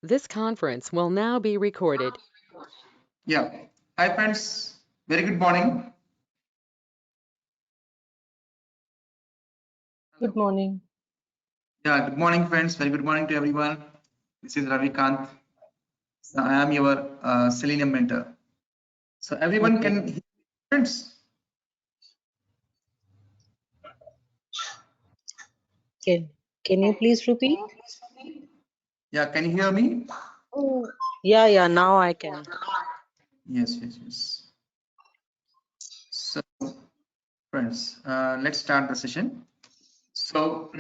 This conference will now be recorded. Yeah. Hi friends, very good morning. Good morning. Yeah, good morning friends, very good morning to everyone. This is Ravi Kant. So I am your Selenium mentor. So everyone Okay. can hear friends. Can you please repeat? Yeah, can you hear me? Yeah, now I can. Yes. So friends, let's start the session. So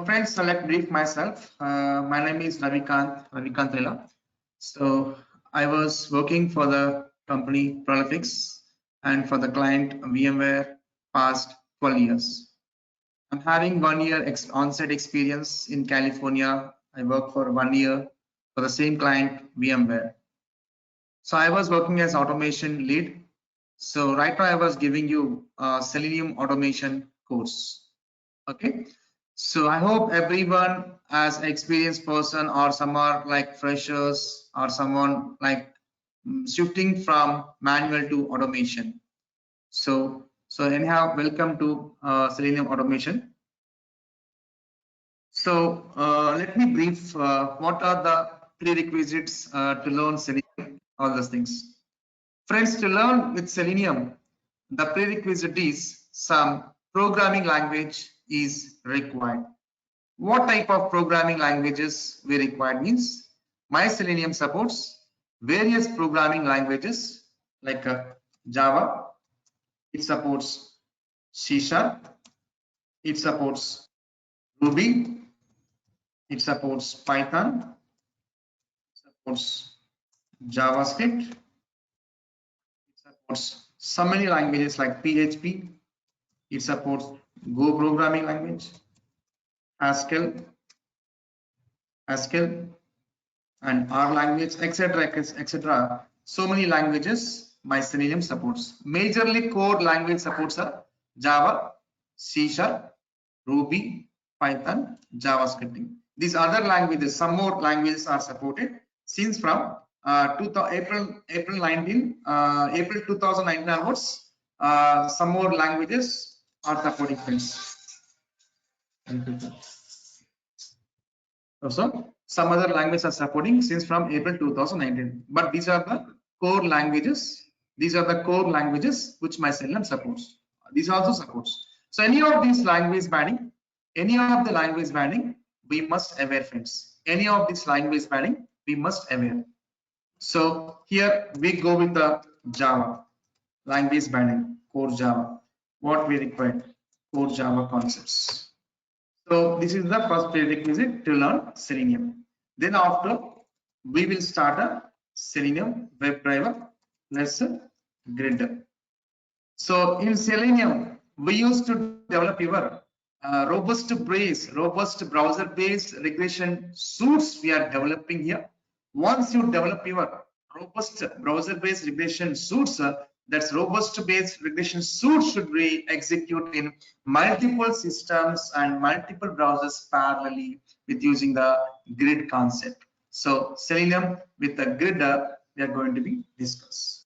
friends, let's brief myself. My name is Ravikant Rela. So I was working for the company Prolifix and for the client VMware past 12 years. I'm having 1 year on-site experience in California. I worked for 1 year for the same client VMware. So I was working as automation lead. So right now I was giving you a Selenium automation course. Okay. So I hope everyone as experienced person or some are like freshers or someone like shifting from manual to automation. So anyhow, welcome to Selenium automation. So let me brief what are the prerequisites to learn Selenium, all those things. Friends, to learn with Selenium, the prerequisite is some programming language is required. What type of programming languages we require means my Selenium supports various programming languages like Java, it supports C#, it supports Ruby, it supports Python, supports JavaScript, it supports so many languages like PHP, it supports Go programming language, Haskell, and R language, etc. So many languages my Selenium supports. Majorly core language supports are Java, C#, Ruby, Python, JavaScript. These other languages, some more languages are supported since from April 2019 onwards. Some more languages are supporting friends. Also, some other languages are supporting since from April 2019. But these are the core languages. These are the core languages which my Selenium supports. These also supports. So any of these language banning, we must aware friends. Any of this language banning, we must aware. So here we go with the Java language banning, core Java. What we require, core Java concepts. So this is the first prerequisite to learn Selenium. Then after we will start a Selenium WebDriver grid. So in Selenium we used to develop your robust browser-based regression suites we are developing here. Once you develop your robust browser-based regression suites, that's robust-based regression suite should be executed in multiple systems and multiple browsers parallelly with using the grid concept. So Selenium with the grid we are going to be discuss.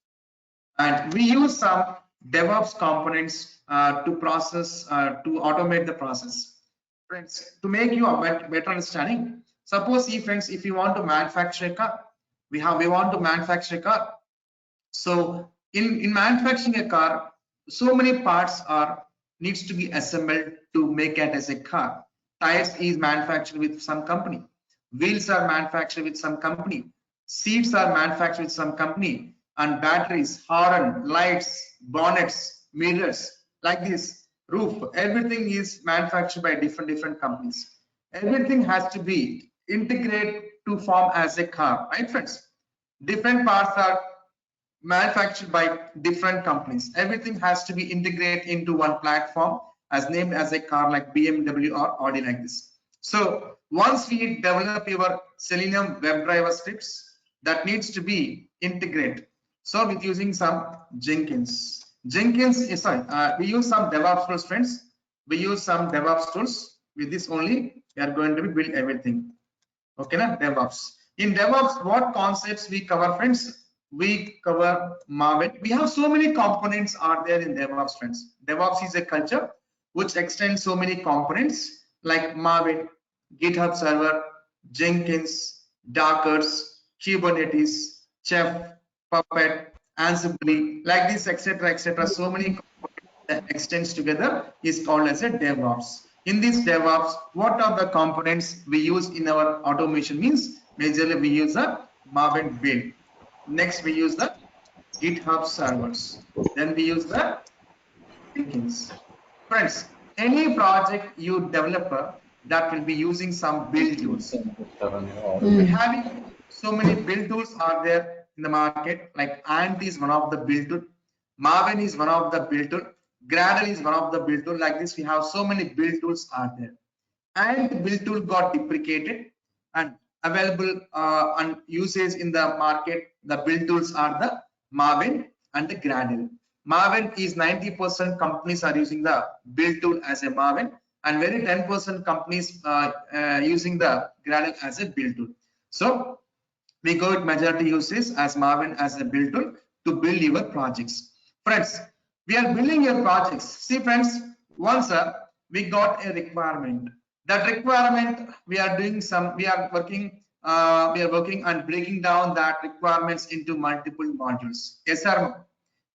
And we use some DevOps components to automate the process. Friends, to make you a better understanding, suppose if you want to manufacture a car, we want to manufacture a car. So in manufacturing a car, so many parts are needs to be assembled to make it as a car. Tires is manufactured with some company, wheels are manufactured with some company, seats are manufactured with some company, and batteries, horn, lights, bonnets, mirrors, like this, roof, everything is manufactured by different companies. Everything has to be integrated to form as a car, right friends? Different parts are manufactured by different companies. Everything has to be integrated into one platform as named as a car like BMW or Audi like this. So once we develop your Selenium WebDriver scripts, that needs to be integrated. So with using some Jenkins. Jenkins is we use some DevOps tools, friends. We use some DevOps tools. With this only, we are going to build everything. Okay, na? DevOps. In DevOps, what concepts we cover, friends? We cover Maven. We have so many components are there in DevOps, friends. DevOps is a culture which extends so many components like Maven, GitHub Server, Jenkins, Docker, Kubernetes, Chef, Puppet, Ansible, like this, etc., etc. So many components that extends together is called as a DevOps. In this DevOps, what are the components we use in our automation? Means majorly we use a Maven build. Next we use the GitHub servers. Then we use the Jenkins. Friends, any project you developer that will be using some build tools. We having so many build tools are there in the market. Like Ant is one of the build tool, Maven is one of the build tool, Gradle is one of the build tool. Like this, we have so many build tools are there. And build tool got deprecated and available and usage in the market. The build tools are the Maven and the Gradle. Maven is 90% companies are using the build tool as a Maven, and very 10% companies using the Gradle as a build tool. So we go with majority uses as Maven as a build tool to build your projects. Friends, we are building your projects. See friends, once we got a requirement. That requirement we are doing some, we are working on breaking down that requirements into multiple modules. Yes or no?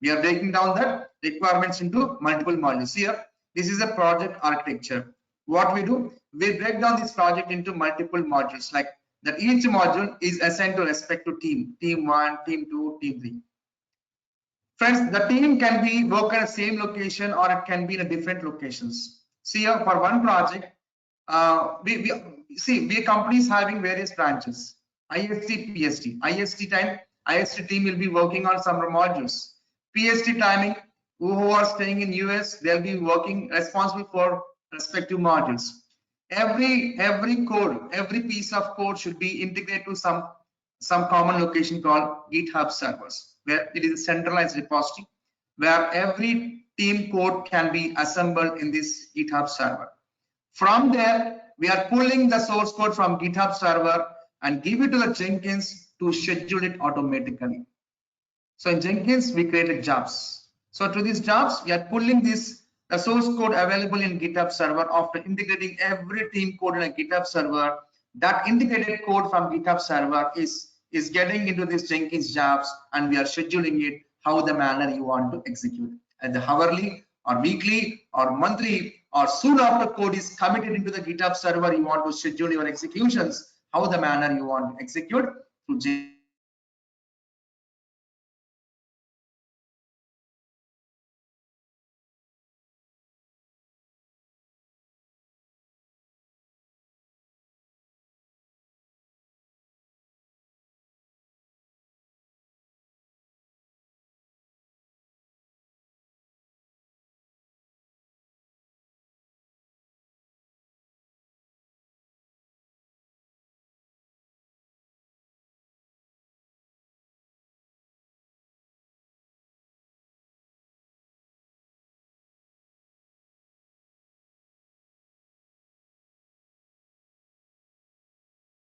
We are breaking down that requirements into multiple modules. Here, this is a project architecture. What we do, we break down this project into multiple modules, like that each module is assigned to respect to team 1, team 2, team 3. Friends, the team can be work at the same location or it can be in a different locations. See here, for one project, we companies having various branches, IST, PST. IST team will be working on some modules. PST timing, who are staying in US, they'll be working responsible for respective modules. Every code, every piece of code should be integrated to some common location called GitHub servers, where it is a centralized repository where every team code can be assembled in this GitHub server. From there, we are pulling the source code from GitHub server and give it to the Jenkins to schedule it automatically. So in Jenkins, we created jobs. So to these jobs, we are pulling the source code available in GitHub server. After integrating every team code in a GitHub server, that integrated code from GitHub server is getting into these Jenkins jobs, and we are scheduling it how the manner you want to execute, at the hourly or weekly or monthly, or soon after code is committed into the GitHub server, you want to schedule your executions, how the manner you want to execute through Jenkins.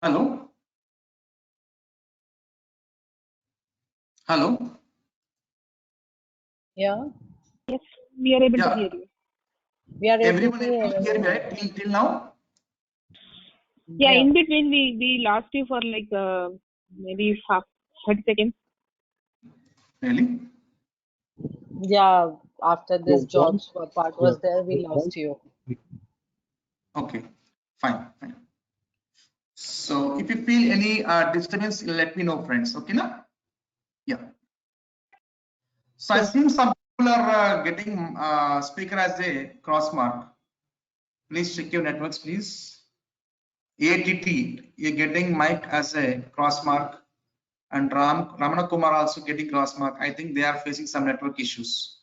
Hello? Hello? Yeah, Yes, we are able Yeah. to hear you. we are able Everyone to able to hear. hear me, right? Till now? Yeah, in between we lost you for like maybe 30 seconds. Really? Yeah, after this jobs part was there, we lost you. Okay, fine. So if you feel any disturbance, let me know, friends. Okay, na? Yeah. So I've seen some people are getting speaker as a cross mark. Please check your networks, please. ATT, you're getting mic as a cross mark, and Ramana Kumar also getting cross mark. I think they are facing some network issues.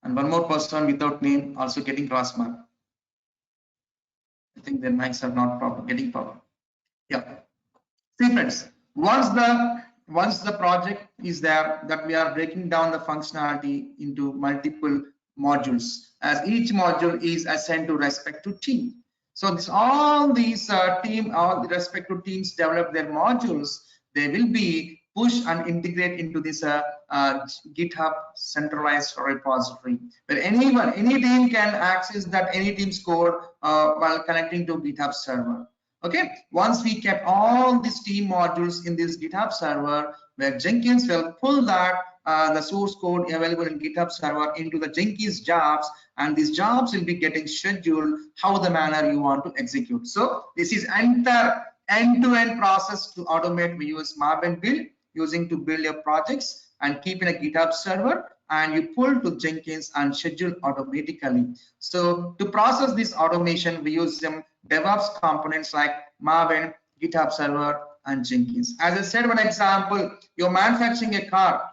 And one more person without name also getting cross mark. I think their mics are not getting problem. Yeah. See friends, once the project is there, that we are breaking down the functionality into multiple modules, as each module is assigned to respective team. So all these all the respective teams develop their modules. They will be push and integrate into this GitHub centralized repository, where any team can access that any team's code while connecting to GitHub server. Okay, once we kept all these team modules in this GitHub server, where Jenkins will pull that the source code available in GitHub server into the Jenkins jobs, and these jobs will be getting scheduled how the manner you want to execute. So this is entire end-to-end process to automate. We use Maven build using to build your projects and keep in a GitHub server, and you pull to Jenkins and schedule automatically. So to process this automation, we use some DevOps components like Maven, GitHub server, and Jenkins. As I said, one example, you're manufacturing a car.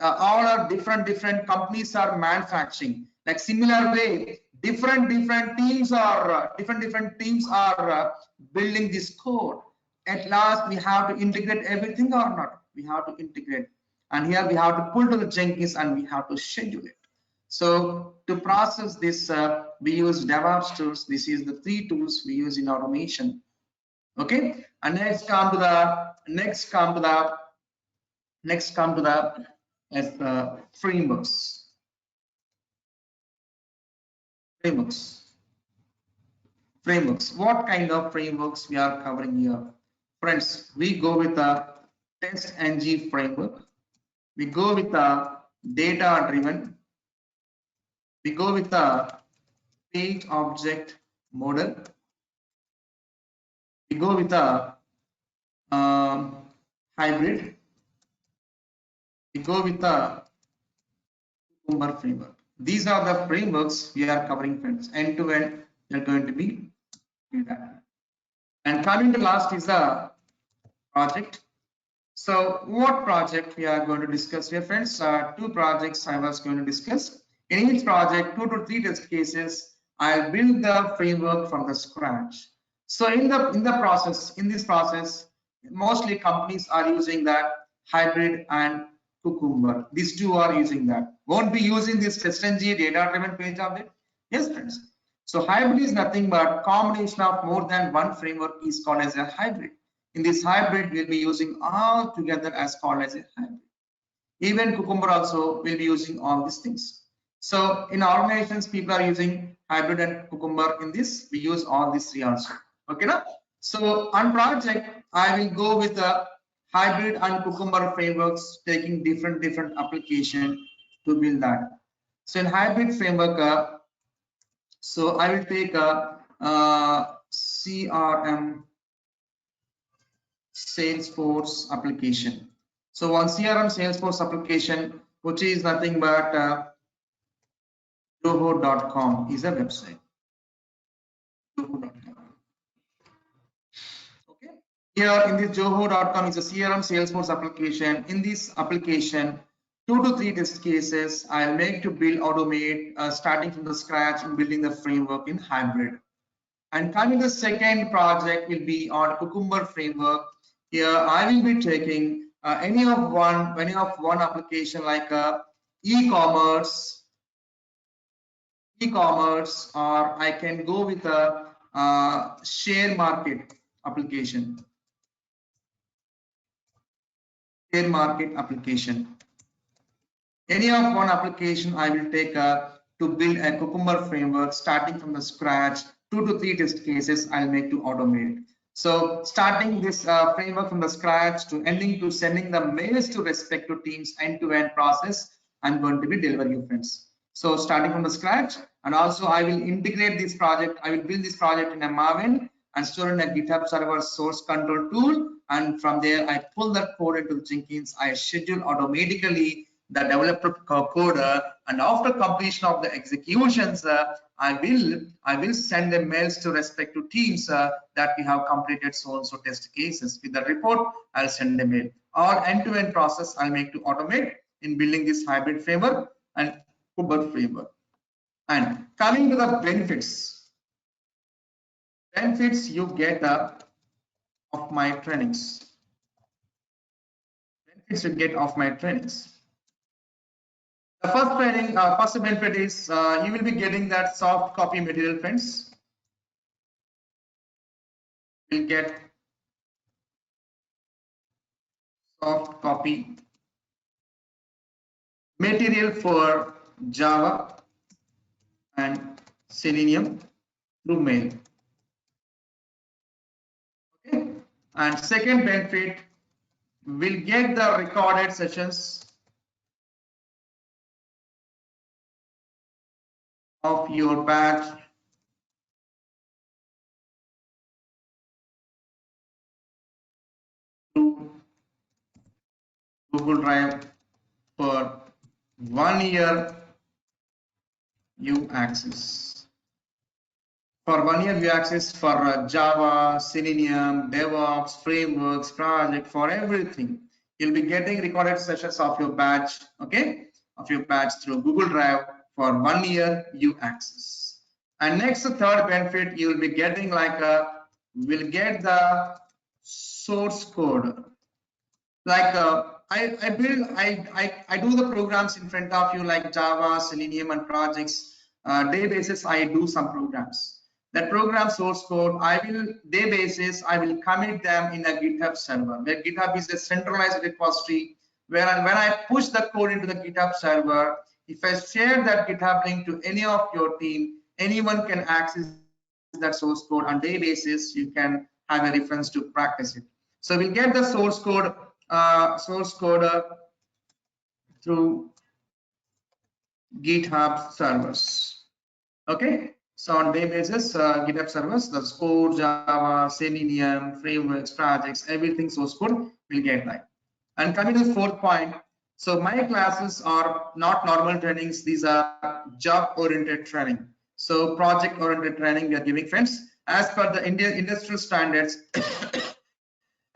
All are different companies are manufacturing. Like similar way, different teams are building this code. At last, we have to integrate everything or not. We have to integrate, and here we have to pull to the Jenkins and we have to schedule it. So to process this, we use DevOps tools. This is the 3 tools we use in automation. Okay, and next come to the frameworks. What kind of frameworks we are covering here? Friends, we go with the TestNG framework. We go with the data driven. We go with the page object model. We go with the hybrid. We go with the Cucumber framework. These are the frameworks we are covering, friends. End to end, we are going to be doing that. And coming to last is the project. So what project we are going to discuss here, friends? 2 projects I was going to discuss. In each project, 2 to 3 test cases, I'll build the framework from the scratch. So in this process, mostly companies are using that hybrid and Cucumber. These 2 are using that. Won't be using this TestNG data-driven page object. Yes, friends. So hybrid is nothing but combination of more than one framework is called as a hybrid. In this hybrid, we'll be using all together as called as a hybrid. Even Cucumber also will be using all these things. So in organizations, people are using hybrid and Cucumber. In this, we use all these 3 also. Okay, now? So on project, I will go with the hybrid and Cucumber frameworks, taking different application to build that. So in hybrid framework, so I will take a CRM Salesforce application. So one CRM Salesforce application, which is nothing but Zoho.com is a website. Okay. Here in this Zoho.com is a CRM Salesforce application. In this application, 2 to 3 test cases I'll make to build automate starting from the scratch and building the framework in hybrid. And coming the second project will be on Cucumber framework. Here I will be taking any of one application like e-commerce, or I can go with a share market application. Any of one application I will take to build a Cucumber framework starting from the scratch. 2 to 3 test cases I'll make to automate. So starting this framework from the scratch to ending to sending the mails to respective teams, end-to-end process I'm going to be delivering you, friends. So starting from the scratch, and also I will integrate this project. I will build this project in a Maven and store in a GitHub server source control tool, and from there I pull that code into Jenkins. I schedule automatically the developer code, and after completion of the executions, I will send the mails to respective teams that we have completed so and so test cases. With the report, I'll send a mail. All end-to-end process I'll make to automate in building this hybrid framework and Cucumber framework. And coming to the benefits you get of my trainings. Benefits you get of my trainings. The first benefit is you will be getting that soft copy material, friends. will get soft copy material for Java and Selenium through mail. Okay. And second benefit, will get the recorded sessions of your batch through Google Drive for 1 year you access. For 1 year you access for Java, Selenium, DevOps, frameworks, project, for everything. You'll be getting recorded sessions of your batch, okay, of your batch through Google Drive for 1 year you access. And next, the third benefit, you will be getting like will get the source code. Like I do the programs in front of you like Java, Selenium, and projects. Day basis, I do some programs. That program source code, I will day basis, I will commit them in a GitHub server. Where GitHub is a centralized repository where when I push the code into the GitHub server, if I share that GitHub link to any of your team, anyone can access that source code on day basis. You can have a reference to practice it. So we'll get the source code through GitHub servers. Okay, so on day basis, GitHub servers, the code, Java, Selenium, frameworks, projects, everything source code will get that. And coming to the fourth point, so my classes are not normal trainings; these are job-oriented training. So project-oriented training we are giving, friends, as per the Indian industrial standards.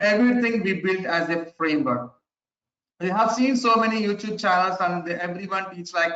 Everything we built as a framework. We have seen so many YouTube channels and everyone teach like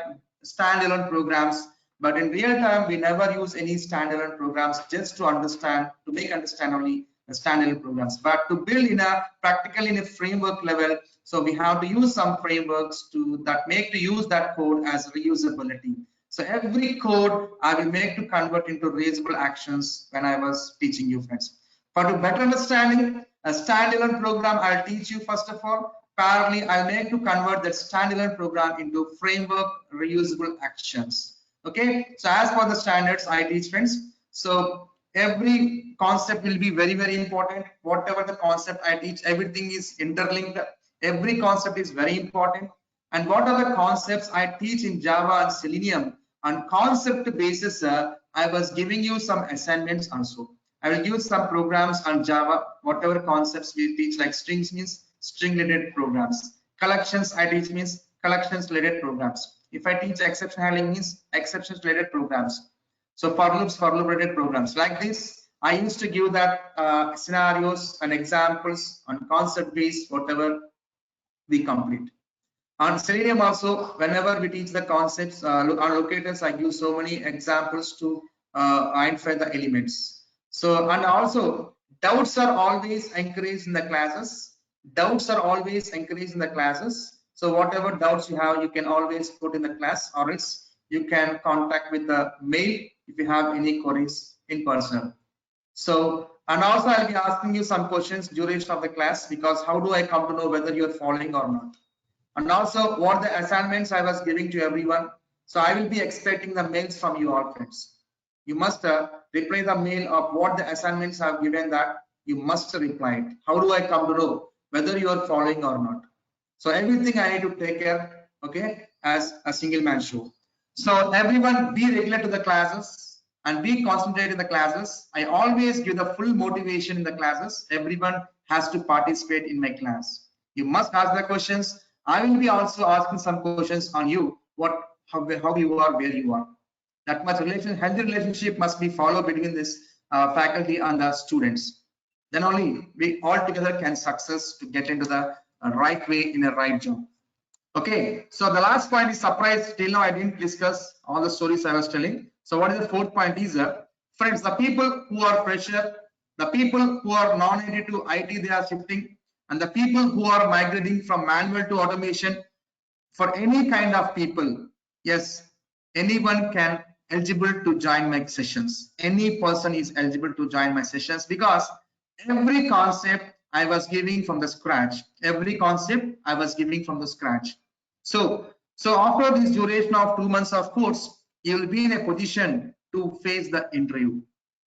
standalone programs, but in real time we never use any standalone programs, just to understand, to make understand only the standalone programs. But to build in a practically in a framework level, so we have to use some frameworks to that make to use that code as reusability. So every code I will make to convert into reusable actions when I was teaching you, friends. For to better understanding a standalone program, I'll teach you first of all. Parallelly, I'll make to convert that standalone program into framework reusable actions. Okay, so as per the standards I teach, friends. So every concept will be very, very important. Whatever the concept I teach, everything is interlinked. Every concept is very important. And what are the concepts I teach in Java and Selenium? On concept basis, I was giving you some assignments also. I will use some programs on Java, whatever concepts we teach, like strings means string related programs. Collections I teach means collections related programs. If I teach exception handling means exceptions related programs. So for loops, for loop related programs. Like this, I used to give that scenarios and examples on concept based, whatever we complete. On Selenium also, whenever we teach the concepts on locators, I give so many examples to identify the elements. So, and also doubts are always encouraged in the classes. Doubts are always encouraged in the classes. So whatever doubts you have, you can always put in the class, or else you can contact with the mail if you have any queries in person. So, and also I'll be asking you some questions duration of the class, because how do I come to know whether you're following or not? And also what the assignments I was giving to everyone. So I will be expecting the mails from you all, friends. You must reply the mail of what the assignments I've given, that you must reply it. How do I come to know whether you are following or not? So everything I need to take care, okay, as a single man show. So everyone be regular to the classes and be concentrated in the classes. I always give the full motivation in the classes. Everyone has to participate in my class. You must ask the questions. I will be also asking some questions on you, how you are, where you are. That much healthy relationship must be followed between this faculty and the students. Then only we all together can success to get into the right way in a right job. Okay, so the last point is surprise. Till now I didn't discuss all the stories I was telling. So what is the fourth point is, friends, the people who are fresher, the people who are non-IT to IT, they are shifting, and the people who are migrating from manual to automation. For any kind of people, yes, anyone can eligible to join my sessions. Any person is eligible to join my sessions, because Every concept I was giving from the scratch. Every concept I was giving from the scratch. So after this duration of 2 months of course, you will be in a position to face the interview.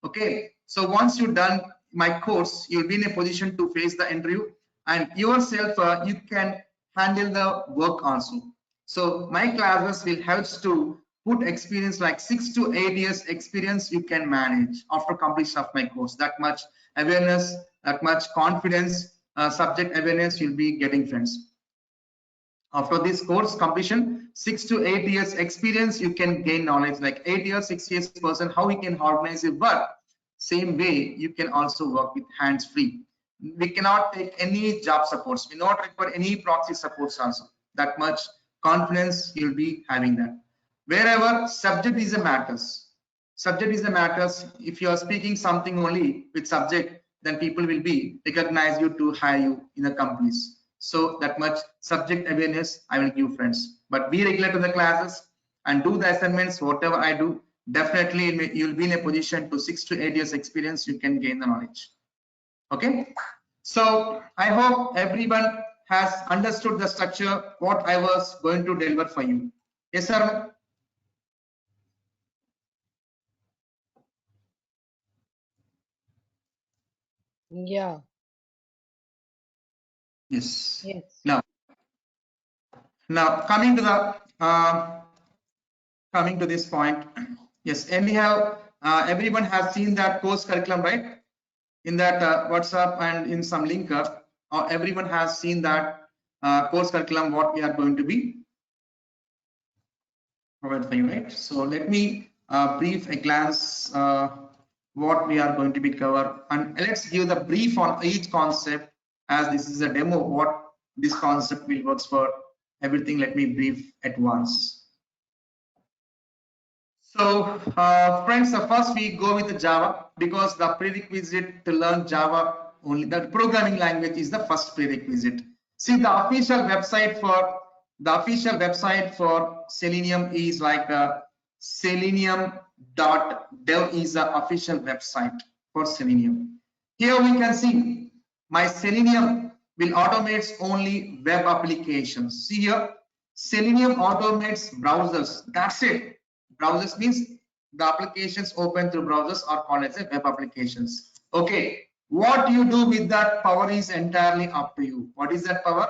Okay. So once you've done my course, you'll be in a position to face the interview, and yourself you can handle the work also. So my classes will help to put experience like 6 to 8 years experience you can manage after completion of my course. That much awareness, that much confidence, subject awareness you'll be getting, friends. After this course completion, 6 to 8 years experience you can gain knowledge, like 8 years 6 years person how we can organize your work. Same way you can also work with hands free. We cannot take any job supports, we not require any proxy supports also. That much confidence you'll be having that. Wherever subject is a matters, subject is a matters. If you are speaking something only with subject, then people will be recognize you to hire you in the companies. So that much subject awareness I will give, friends. But be regular to the classes and do the assignments. Whatever I do, definitely you'll be in a position to 6 to 8 years experience you can gain the knowledge. Okay. So I hope everyone has understood the structure what I was going to deliver for you. Yes, sir. Yeah. Yes. Yes. Now coming to this point. Yes, anyhow, everyone has seen that course curriculum, right? In that WhatsApp and in some link, everyone has seen that course curriculum what we are going to be provide for you, right? So let me brief a glance what we are going to be cover, and let's give the brief on each concept, as this is a demo what this concept will works for everything. Let me brief at once. So friends, first we go with the Java, because the prerequisite to learn Java, only the programming language is the first prerequisite. See, the official website for Selenium is like selenium.dev is the official website for Selenium. Here we can see my Selenium will automates only web applications. See here, Selenium automates browsers. That's it. Browsers means the applications open through browsers are called as a web applications. Okay, what you do with that power is entirely up to you. What is that power?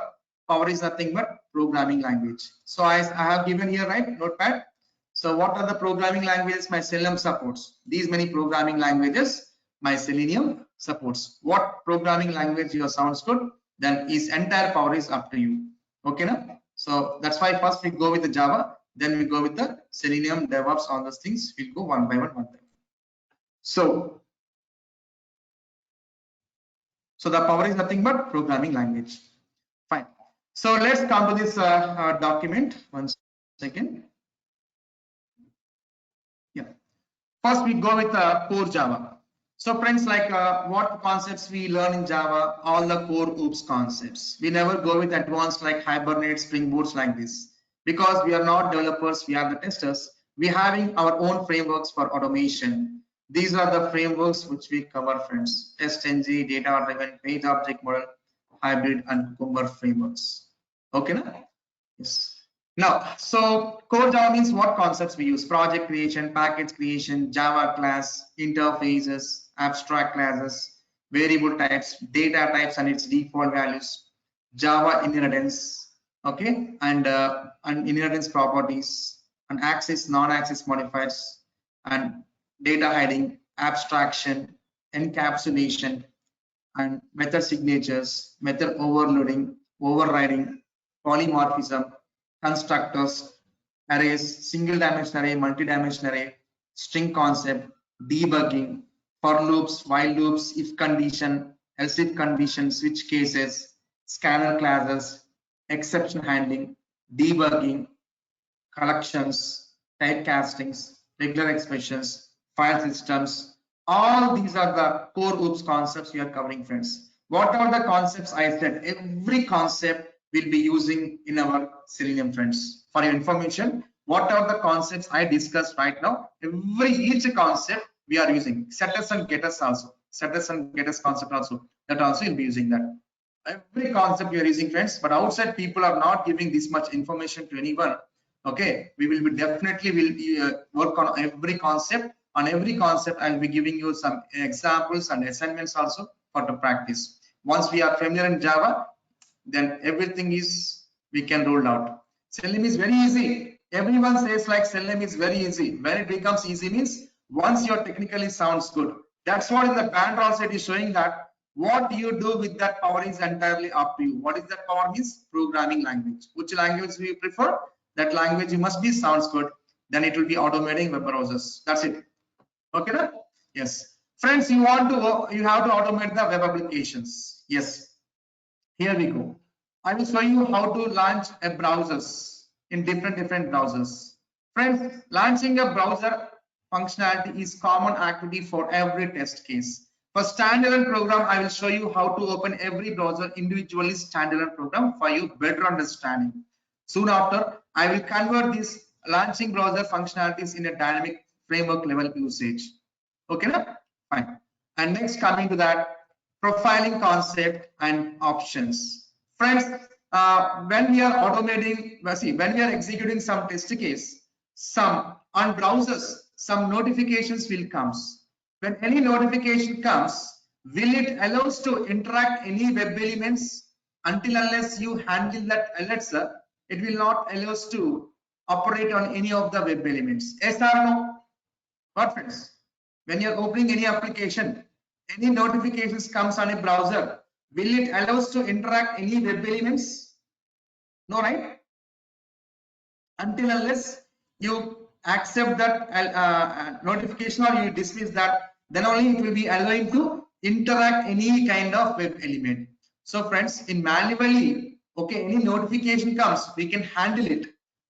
Power is nothing but programming language. So I have given here, right, notepad. So what are the programming languages my Selenium supports? These many programming languages my Selenium supports. What programming language your sounds good, then is entire power is up to you. Okay, now? So that's why first we go with the Java, then we go with the Selenium, DevOps, all those things. We'll go one by one. So the power is nothing but programming language. Fine. So let's come to this document. One second. Yeah. First we go with core Java. So friends, like what concepts we learn in Java, all the core OOPS concepts. We never go with advanced like Hibernate, Spring Boot like this, because we are not developers, we are the testers. We are having our own frameworks for automation. These are the frameworks which we cover, friends. TestNG, data driven, page object model, hybrid, and Cucumber frameworks. Okay, now? Yes. Now, so core Java means what concepts we use: project creation, package creation, Java class, interfaces, abstract classes, variable types, data types and its default values, Java inheritance, okay, and inheritance properties, and access, non-access modifiers, and data hiding, abstraction, encapsulation, and method signatures, method overloading, overriding, polymorphism, constructors, arrays, single dimensional array, multi-dimensional array, string concept, debugging, for loops, while loops, if condition, else if condition, switch cases, scanner classes, exception handling, debugging, collections, typecastings, regular expressions, file systems. All these are the core OOPS concepts we are covering, friends. What are the concepts I said? Every concept we'll be using in our Selenium, friends. For your information, what are the concepts I discussed right now? Each concept we are using. Setters and getters also. setters and getters concept also. That also you'll be using that. Every concept you are using, friends, but outside people are not giving this much information to anyone. Okay, we will be definitely work on every concept. On every concept, I'll be giving you some examples and assignments also for the practice. Once we are familiar in Java, then everything is we can roll out. Selenium is very easy. Everyone says like Selenium is very easy. When it becomes easy means once your technically sounds good. That's what in the band also it is showing that what you do with that power is entirely up to you. What is that power means? Programming language. Which language do you prefer? That language must be sounds good. Then it will be automating web browsers. That's it. Okay, na? Yes. Friends, you have to automate the web applications. Yes. Here we go. I will show you how to launch a browsers in different browsers. Friends, launching a browser functionality is common activity for every test case. For standalone program, I will show you how to open every browser individually standalone program for you better understanding. Soon after, I will convert these launching browser functionalities in a dynamic framework level usage. Okay, na? Fine. And next, coming to that, profiling concept and options. Friends, when we are automating, when we are executing some test case, some on browsers, some notifications will comes. When any notification comes, will it allows to interact any web elements? Until unless you handle that alerts, it will not allows to operate on any of the web elements. Yes or no? What, friends? When you're opening any application, any notifications comes on a browser, will it allows to interact any web elements? No, right? Until unless you accept that notification or you dismiss that, then only it will be allowing to interact any kind of web element. So friends, in manually, okay, any notification comes, we can handle it,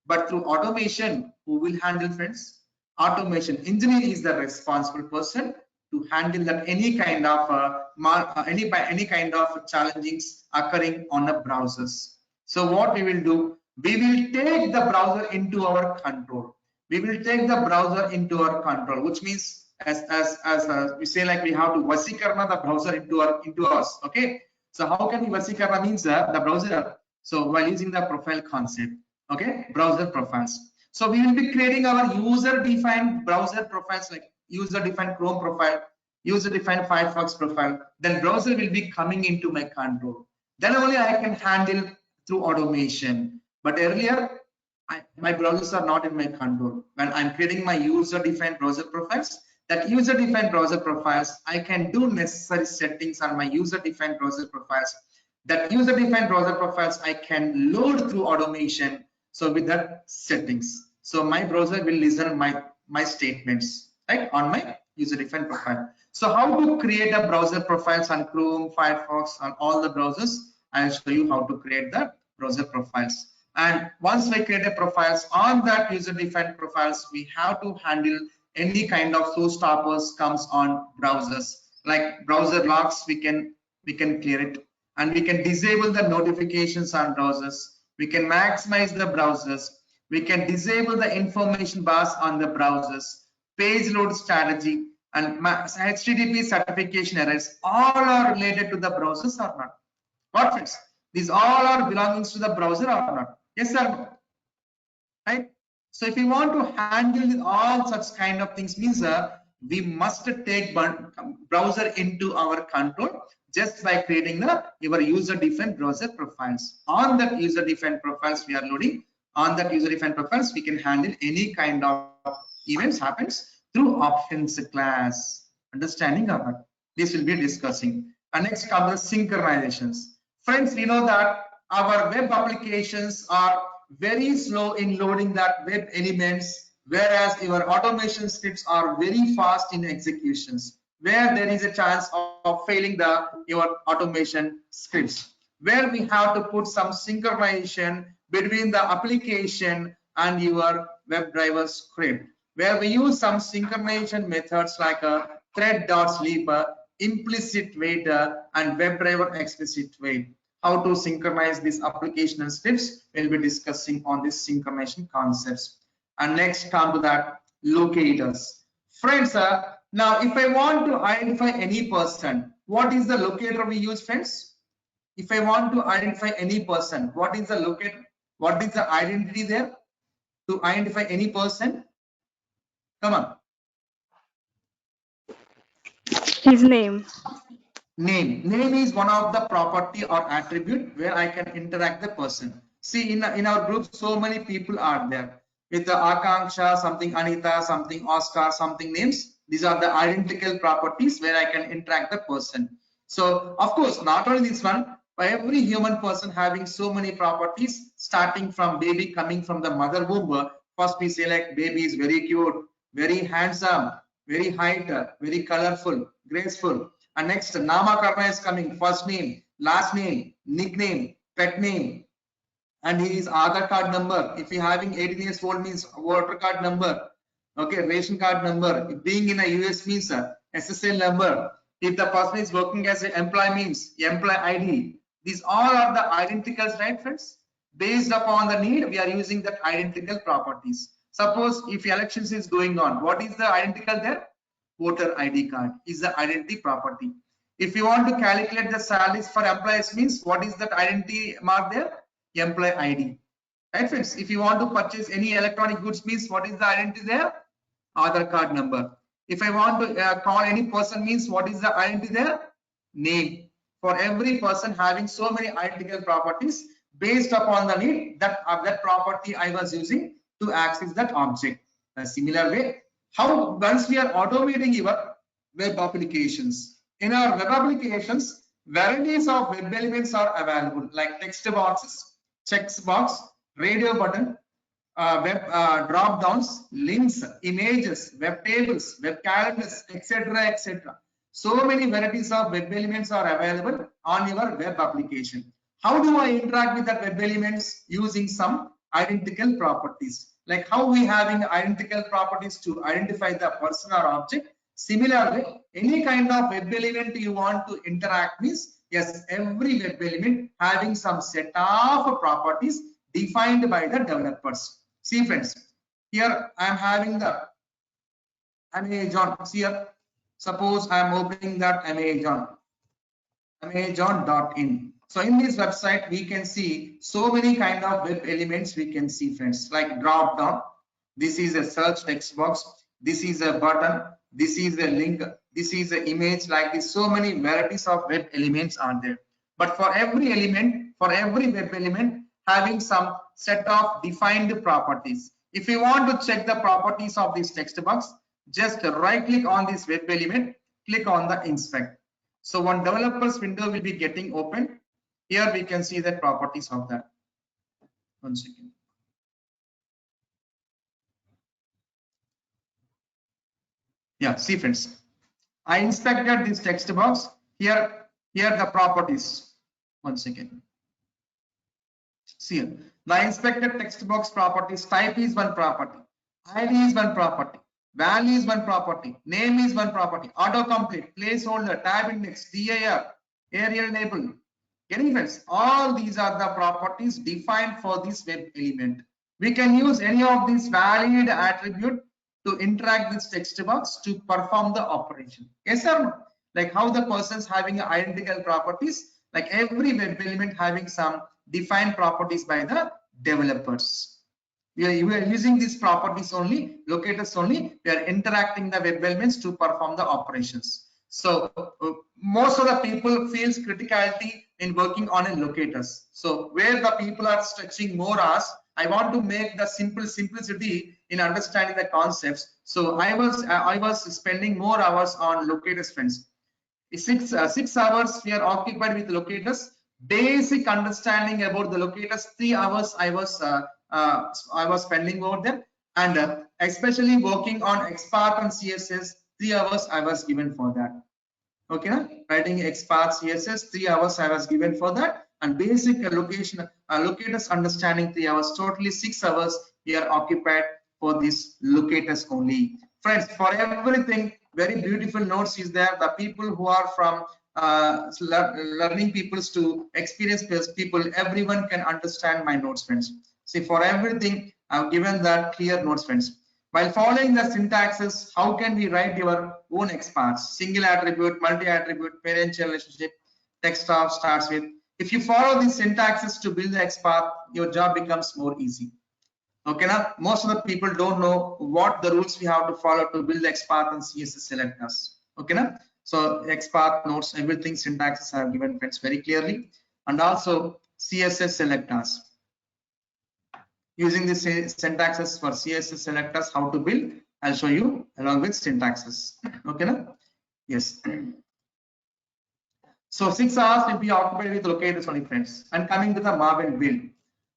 but through automation, who will handle, friends? Automation engineer is the responsible person to handle that any kind of any kind of challenges occurring on the browsers. So what we will do, we will take the browser into our control. We will take the browser into our control, which means as we say, like we have to vasikarna the browser into us. Okay, so how can we vasikarna means the browser? So while using the profile concept, okay, browser profiles. So we will be creating our user-defined browser profiles, like user-defined Chrome profile, user-defined Firefox profile. Then browser will be coming into my control. Then only I can handle through automation. But earlier, my browsers are not in my control. When I'm creating my user-defined browser profiles, that user-defined browser profiles, I can do necessary settings on my user-defined browser profiles. That user-defined browser profiles I can load through automation. So with that settings, so my browser will listen my statements, right, on my user-defined profile. So how to create a browser profiles on Chrome, Firefox, on all the browsers? I'll show you how to create the browser profiles. And once we create a profiles on that user-defined profiles, we have to handle any kind of showstoppers comes on browsers, like browser locks. We can clear it, and we can disable the notifications on browsers. We can maximize the browsers. We can disable the information bars on the browsers, page load strategy, and HTTP certification errors. All are related to the browsers or not? What, friends? These all are belongings to the browser or not? Yes or no? Right? So if we want to handle all such kind of things, means we must take browser into our control just by creating your user-defined browser profiles. On that user-defined profiles we are loading, on that user-defined profiles we can handle any kind of events happens through options class. Understanding or not? This will be discussing. And next comes the synchronizations. Friends, we know that our web applications are very slow in loading that web elements, whereas your automation scripts are very fast in executions, where there is a chance of failing your automation scripts, where we have to put some synchronization between the application and your WebDriver script, where we use some synchronization methods like a thread.sleep, implicit wait, and WebDriver explicit wait. How to synchronize this application and scripts, we'll be discussing on this synchronization concepts. And next come to that locators. Friends, Now, if I want to identify any person, what is the locator we use, friends? If I want to identify any person, what is the locator? What is the identity there to identify any person? Come on. His name. Name is one of the property or attribute where I can interact the person. See, in our group, so many people are there with the Akanksha, something Anita, something Oscar, something names. These are the identical properties where I can interact the person. So of course, not only this one, by every human person having so many properties, starting from baby coming from the mother womb. First we say like baby is very cute, very handsome, very height, very colorful, graceful. And next, Namakarna is coming, first name, last name, nickname, pet name, and his Aadhaar card number. If you're having 18 years old means voter card number, okay, ration card number. If being in a US means SSL number. If the person is working as an employee means employee ID. These all are the identicals, right, friends? Based upon the need, we are using that identical properties. Suppose if elections is going on, what is the identical there? Voter ID card is the identity property. If you want to calculate the salaries for employees means what is that identity mark there? Employee ID. Right, friends? If you want to purchase any electronic goods means what is the identity there? Aadhaar card number. If I want to call any person means what is the identity there? Name. For every person having so many identical properties based upon the need that property I was using to access that object. A similar way, how once we are automating your web applications, in our web applications, varieties of web elements are available like text boxes, text box, radio button, web drop downs, links, images, web tables, web calendars, etc., etc. So many varieties of web elements are available on your web application. How do I interact with that web elements? Using some identical properties. Like how we having identical properties to identify the person or object. Similarly, any kind of web element you want to interact means, yes, every web element having some set of properties defined by the developers. See friends, here I am having the Amazon. See here, suppose I am opening that Amazon.in. So in this website, we can see so many kind of web elements we can see, friends, like drop down. This is a search text box. This is a button. This is a link. This is an image. Like this, so many varieties of web elements are there. But for every element, for every web element, having some set of defined properties. If you want to check the properties of this text box, just right click on this web element, click on the inspect. So one developer's window will be getting open. Here we can see the properties of that. 1 second. Yeah, see friends, I inspected this text box. Here the properties. 1 second. See here. The inspected text box properties. Type is one property. ID is one property. Value is one property. Name is one property. Autocomplete, placeholder, tab index, DIR, area label. Getting friends? All these are the properties defined for this web element. We can use any of these valid attribute to interact with text box to perform the operation. Yes or no? Like how the person's having identical properties, like every web element having some defined properties by the developers. We are using these properties only, locators only. We are interacting the web elements to perform the operations. So most of the people feels criticality in working on a locators. So where the people are stretching more hours, I want to make the simplicity in understanding the concepts. So I was spending more hours on locators, friends. 6 hours we are occupied with locators. Basic understanding about the locators, 3 hours I was spending over them, and especially working on XPath and CSS, 3 hours I was given for that. Okay, writing XPath CSS, 3 hours I was given for that, and basic locators understanding 3 hours. Totally 6 hours we are occupied for this locators only. Friends, for everything, very beautiful notes is there. The people who are from learning peoples to experienced people, everyone can understand my notes, friends. See, for everything I've given that clear notes, friends. While following the syntaxes, how can we write your own XPaths? Single attribute, multi-attribute, parent-child relationship, text of starts with. If you follow these syntaxes to build the XPath, your job becomes more easy. Okay, now most of the people don't know what the rules we have to follow to build the XPath and CSS selectors. Okay, now so XPath notes, everything syntaxes are given friends very clearly, and also CSS selectors. Using the syntaxes for CSS selectors, how to build, I'll show you along with syntaxes. Okay, now yes. So 6 hours will be occupied with locators only, friends. And coming to the Maven build,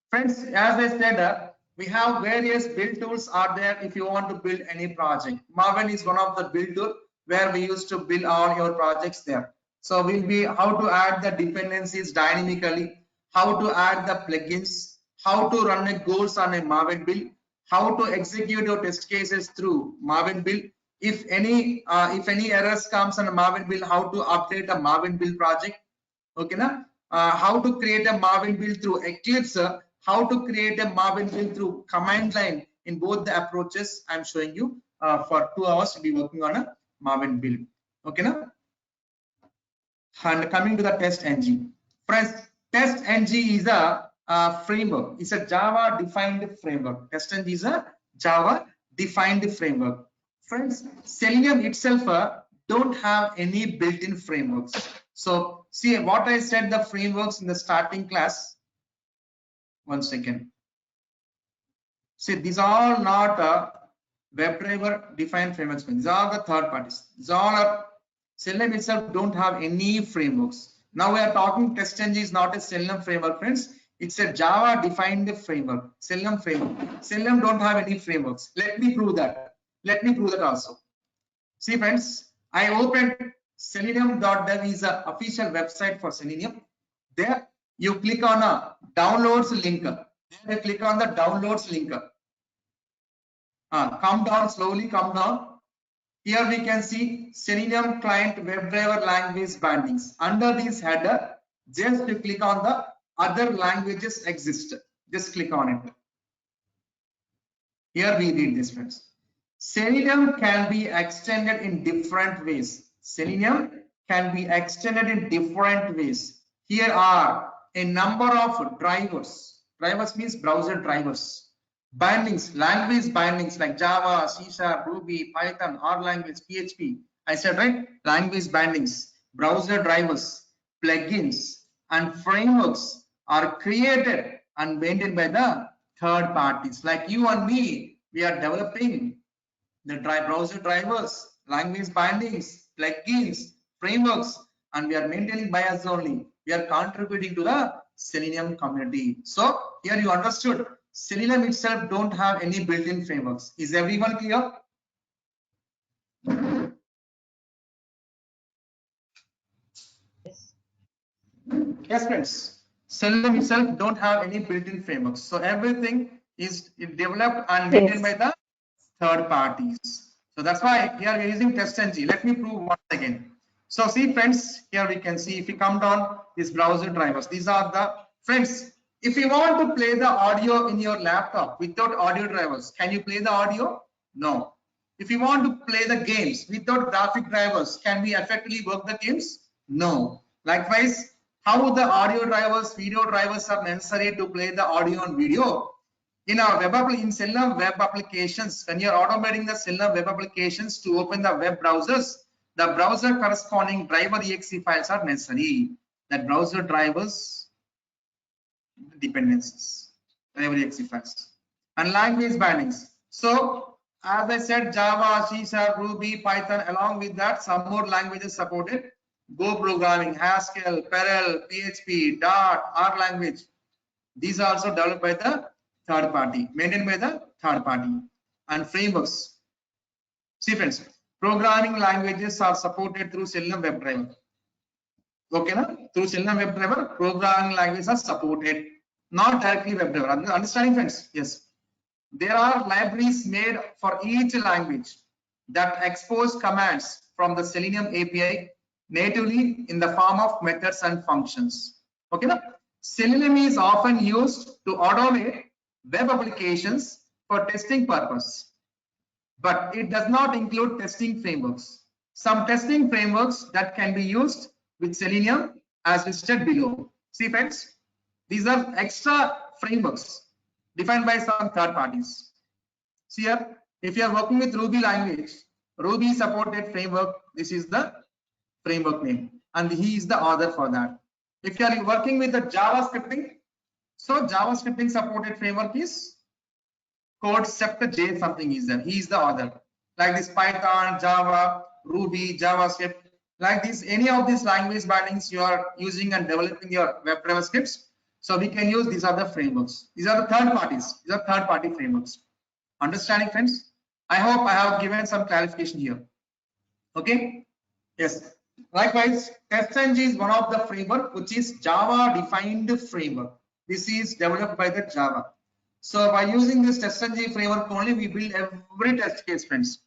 friends, as I said, we have various build tools are there if you want to build any project. Maven is one of the build tool where we used to build all your projects there. So we'll be how to add the dependencies dynamically, how to add the plugins, how to run a goals on a Maven build, how to execute your test cases through Maven build. If any errors comes on a Maven build, how to update a Maven build project. Okay, now how to create a Maven build through Eclipse, how to create a Maven build through command line. In both the approaches, I'm showing you for 2 hours to be working on a Maven build. Okay, now and coming to the TestNG, friends, TestNG is a framework. It's a Java defined framework. TestNG is a Java defined framework. Friends, Selenium itself don't have any built-in frameworks. So see what I said, the frameworks in the starting class. One second. See, these are not WebDriver defined frameworks. These are the third parties. These all are Selenium itself don't have any frameworks. Now we are talking TestNG is not a Selenium framework, friends. It's a Java defined framework. Selenium framework. Selenium don't have any frameworks. Let me prove that. Let me prove that also. See, friends, I opened selenium.dev is an official website for Selenium. There you click on a downloads link. There you click on the downloads link. Come down slowly, come down. Here we can see Selenium client WebDriver language bindings. Under this header, just to click on the other languages exist. Just click on it. Here we read this, friends. Selenium can be extended in different ways. Selenium can be extended in different ways. Here are a number of drivers. Drivers means browser drivers. Bindings, language bindings like Java, C#, Ruby, Python, R language, PHP. I said right, language bindings, browser drivers, plugins, and frameworks are created and maintained by the third parties. Like you and me, we are developing the browser drivers, language bindings, plugins, frameworks, and we are maintaining by us only. We are contributing to the Selenium community. So here you understood. Selenium itself don't have any built-in frameworks. Is everyone clear? Yes, friends. Selenium itself don't have any built-in frameworks. So everything is developed and maintained by the third parties. So that's why here we are using TestNG. Let me prove once again. So see, friends, here we can see if you come down these browser drivers. These are the friends. If you want to play the audio in your laptop without audio drivers, can you play the audio? No. If you want to play the games without graphic drivers, can we effectively work the games? No. Likewise, how the audio drivers, video drivers are necessary to play the audio and video? In our in Selenium web applications, when you are automating the Selenium web applications to open the web browsers, the browser corresponding driver exe files are necessary. That browser drivers dependencies, driver exe files, and language bindings. So as I said, Java, C#, Ruby, Python, along with that some more languages supported. Go programming, Haskell, Perl, PHP, Dart, R language. These are also developed by the third party, maintained by the third party. And frameworks. See, friends, programming languages are supported through Selenium WebDriver. Okay, na? Through Selenium WebDriver, programming languages are supported, not directly WebDriver. Understanding, friends? Yes. There are libraries made for each language that expose commands from the Selenium API natively in the form of methods and functions. Okay, na? Selenium is often used to automate web applications for testing purpose. but it does not include testing frameworks. Some testing frameworks that can be used with Selenium as listed below. See friends, these are extra frameworks defined by some third parties. See here, if you are working with Ruby language, Ruby supported framework, this is the framework name, and he is the author for that. If you are working with the JavaScripting, so JavaScripting supported framework is Codecept.j something is there. He is the author. Like this Python, Java, Ruby, JavaScript, like this, any of these language bindings you are using and developing your web scripts. So we can use these other frameworks. These are the third parties. These are third party frameworks. Understanding, friends? I hope I have given some clarification here. Okay. Yes. Likewise, TestNG is one of the framework which is Java defined framework. This is developed by the Java. So by using this TestNG framework only, we build every test case, friends.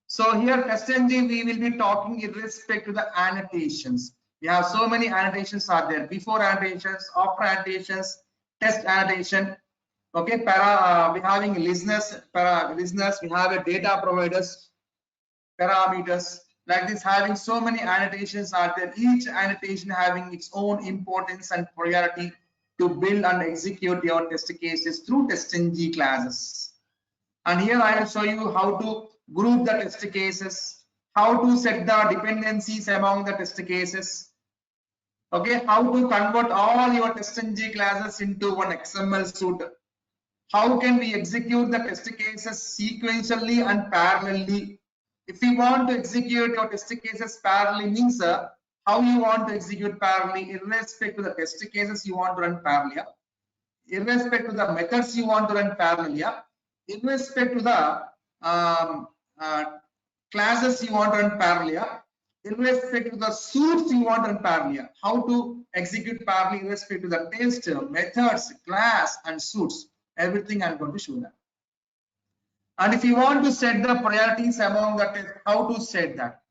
So here TestNG we will be talking in respect to the annotations. We have so many annotations are there: before annotations, after annotations, test annotation. Okay, we having listeners, listeners. We have a data providers, parameters. Like this, having so many annotations are there. Each annotation having its own importance and priority to build and execute your test cases through TestNG classes. And here I will show you how to group the test cases, how to set the dependencies among the test cases. Okay, how to convert all your TestNG classes into one XML suite. How can we execute the test cases sequentially and parallelly? If you want to execute your test cases parallelly means how you want to execute parallelly, irrespective of the test cases you want to run parallelly, irrespective of the methods you want to run parallelly, irrespective of the classes you want to run parallelly, irrespective of the suits you want to run parallelly, how to execute parallelly irrespective of the test, methods, class, and suits. Everything I'm going to show that. And if you want to set the priorities among the test, how to set that?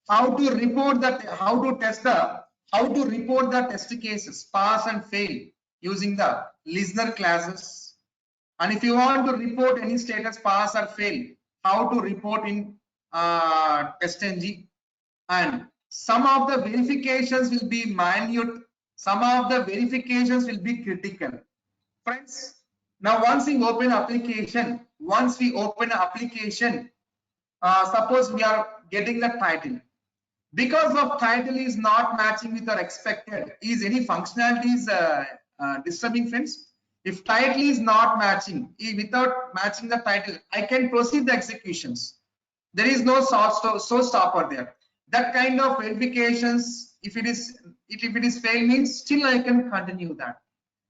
How to report that? How to test the? How to report the test cases, pass and fail, using the listener classes. And if you want to report any status, pass or fail, how to report in TestNG. And some of the verifications will be minute. Some of the verifications will be critical. Friends, now once we open application, suppose we are getting the title. Because of title is not matching with our expected, is any functionalities disturbing, friends? If title is not matching, without matching the title, I can proceed the executions. There is no stopper there. That kind of verifications, if it is fail means still I can continue that.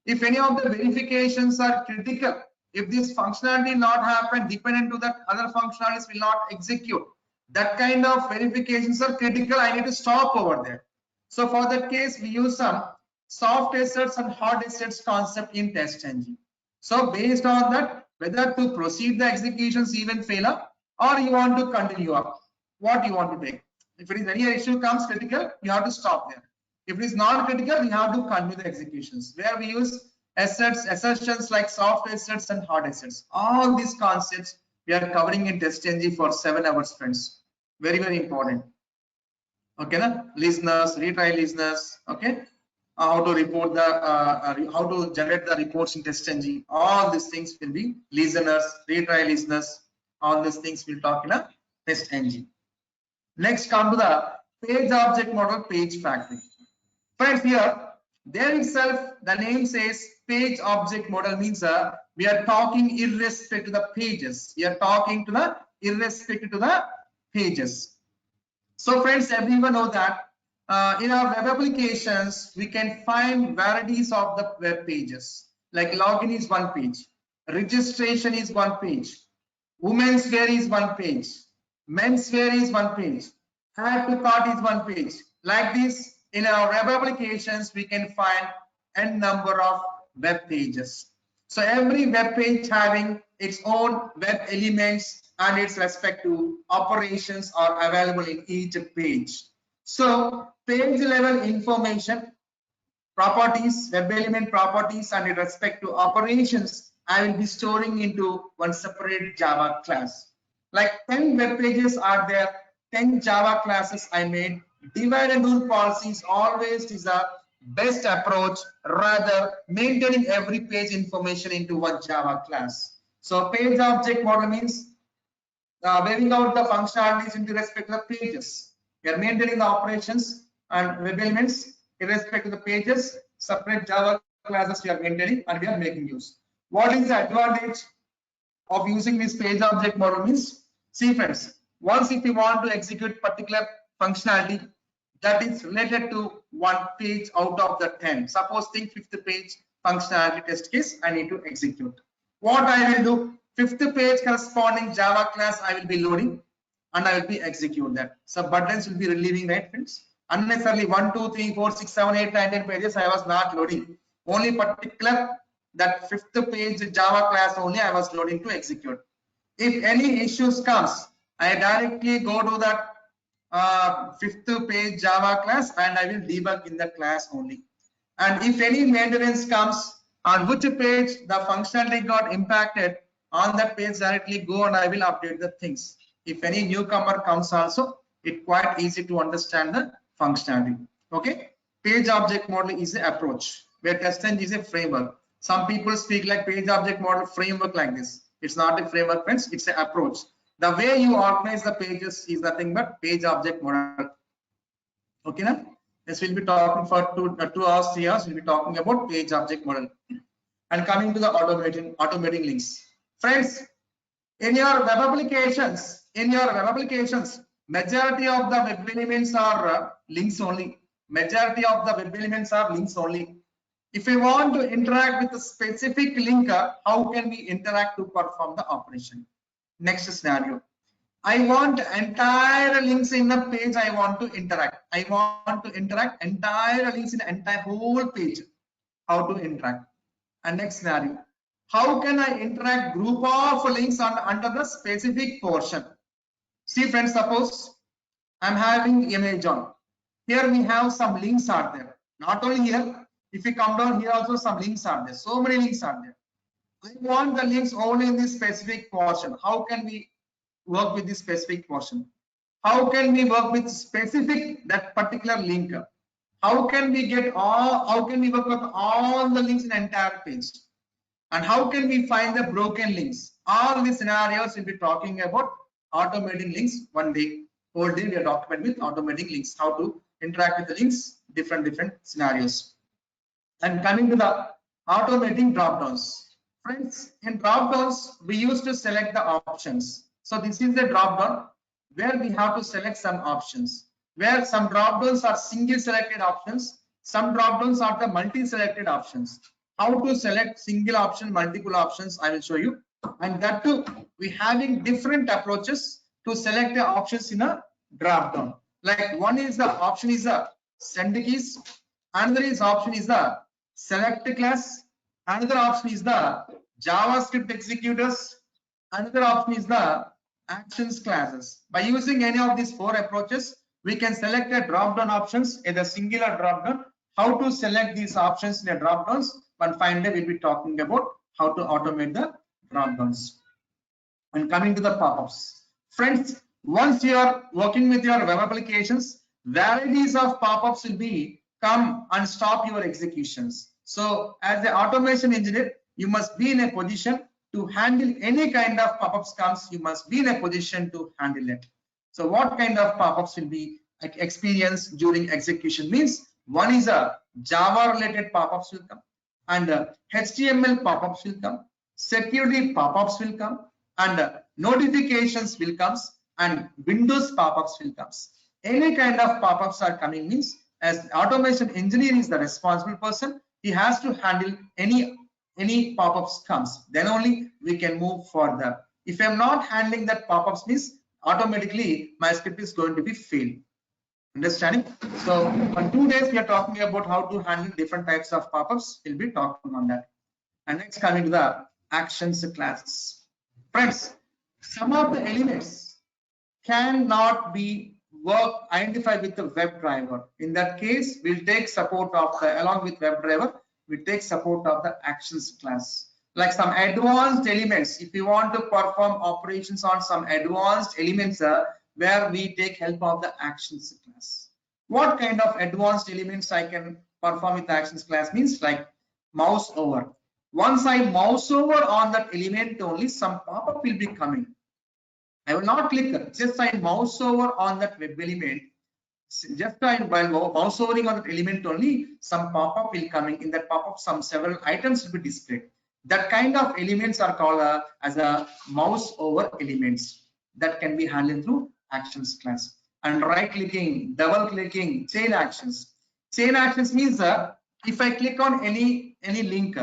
If any of the verifications are critical, if this functionality not happen, dependent to that other functionalities will not execute. That kind of verifications are critical. I need to stop over there. So for that case, we use some soft assets and hard assets concept in TestNG. So based on that, whether to proceed the executions even failure, or you want to continue up, what you want to take. If it is any issue comes critical, you have to stop there. If it is not critical, we have to continue the executions, where we use assertions like soft assets and hard assets. All these concepts we are covering in TestNG for 7 hours, friends. Very, very important. Okay, na? Listeners, retry listeners. Okay, how to report the, how to generate the reports in TestNG. All these things will be listeners, retry listeners. All these things we'll talk in a TestNG. Next, come to the page object model, page factory. Friends, here there itself the name says page object model means we are talking irrespective of the pages. We are talking to the irrespective to the pages. So friends, everyone know that in our web applications we can find varieties of the web pages. Like login is one page, registration is one page, women's wear is one page, men's wear is one page, add to cart is one page. Like this, in our web applications, we can find n number of web pages. So every web page having its own web elements and its respective operations are available in each page. So page level information, properties, web element properties, and in respect to operations, I will be storing into one separate Java class. Like 10 web pages are there, 10 Java classes I made. Divide and rule policies always is a best approach, rather maintaining every page information into one Java class. So page object model means waving out the functionalities into respect of the pages. We are maintaining the operations and web elements irrespective of the pages. Separate Java classes we are maintaining and we are making use. What is the advantage of using this page object model means? See friends, once if you want to execute particular functionality that is related to one page out of the 10, suppose think 5th page functionality test case I need to execute. What I will do, 5th page corresponding Java class I will be loading and I will be execute that. So buttons will be relieving, right friends? Unnecessarily 1, 2, 3, 4, 6, 7, 8, 9, 10 pages I was not loading. Only particular that 5th page Java class only I was loading to execute. If any issues comes, I directly go to that 5th page Java class and I will debug in the class only. And if any maintenance comes on which page the functionality got impacted, on that page directly go and I will update the things. If any newcomer comes also, it's quite easy to understand the functionality. Okay, page object model is the approach where TestNG is a framework. Some people speak like page object model framework like this. It's not a framework friends, it's an approach. The way you organize the pages is nothing but page object model. Okay now, this will be talking for 2 hours 3 hours. We'll be talking about page object model. And coming to the automating links, friends, in your web applications, majority of the web elements are links only. Majority of the web elements are links only. If we want to interact with a specific link, how can we interact to perform the operation? Next scenario, I want entire links in the page I want to interact. I want to interact entire links in the entire whole page. How to interact? And next scenario, how can I interact group of links under the specific portion? See friends, suppose I'm having image on. Here we have some links are there. Not only here, if you come down here also some links are there. So many links are there. I want the links only in this specific portion. How can we work with this specific portion? How can we work with specific that particular link? How can we get all? How can we work with all the links in the entire page? And how can we find the broken links? All these scenarios we'll be talking about automating links one day. Whole day we are talking with automating links. How to interact with the links, different scenarios. And coming to the automating drop downs. Friends, in drop downs, we used to select the options. So this is the drop down where we have to select some options. Where some drop downs are single selected options, some drop downs are the multi-selected options. How to select single option, multiple options, I will show you. And that too, we having different approaches to select the options in a drop down. Like one is the option is the send keys, another is option is the select class, another option is the JavaScript executors, another option is the actions classes. By using any of these 4 approaches, we can select a drop down options in a singular drop down. How to select these options in a drop downs, but finally we'll be talking about how to automate the drop downs. And coming to the pop-ups, friends, once you are working with your web applications, varieties of pop-ups will be come and stop your executions. So as an automation engineer, you must be in a position to handle any kind of pop-ups comes. You must be in a position to handle it. So what kind of pop-ups will be experienced during execution means? One is a Java related pop-ups will come, and HTML pop-ups will come, security pop-ups will come, and notifications will comes, and Windows pop-ups will comes. Any kind of pop-ups are coming means, as automation engineer is the responsible person, he has to handle any pop-ups comes, then only we can move further. If I'm not handling that pop-ups means automatically my script is going to be failed. Understanding? So on 2 days we are talking about how to handle different types of pop-ups. We'll be talking on that. And next, coming to the actions classes. Friends, some of the elements cannot be identified with the WebDriver. In that case, we'll take support of the, along with WebDriver, we take support of the actions class. like some advanced elements. If you want to perform operations on some advanced elements, where we take help of the actions class. What kind of advanced elements I can perform with the actions class means like mouse over. Once I mouse over on that element only, some pop-up will be coming. I will not click, just I mouse over on that web element. Just while mouse overing on that element only, some pop-up will coming. In that pop-up, some several items will be displayed. That kind of elements are called as a mouse over elements that can be handled through actions class. And right clicking, double clicking, chain actions. Chain actions means if I click on any link,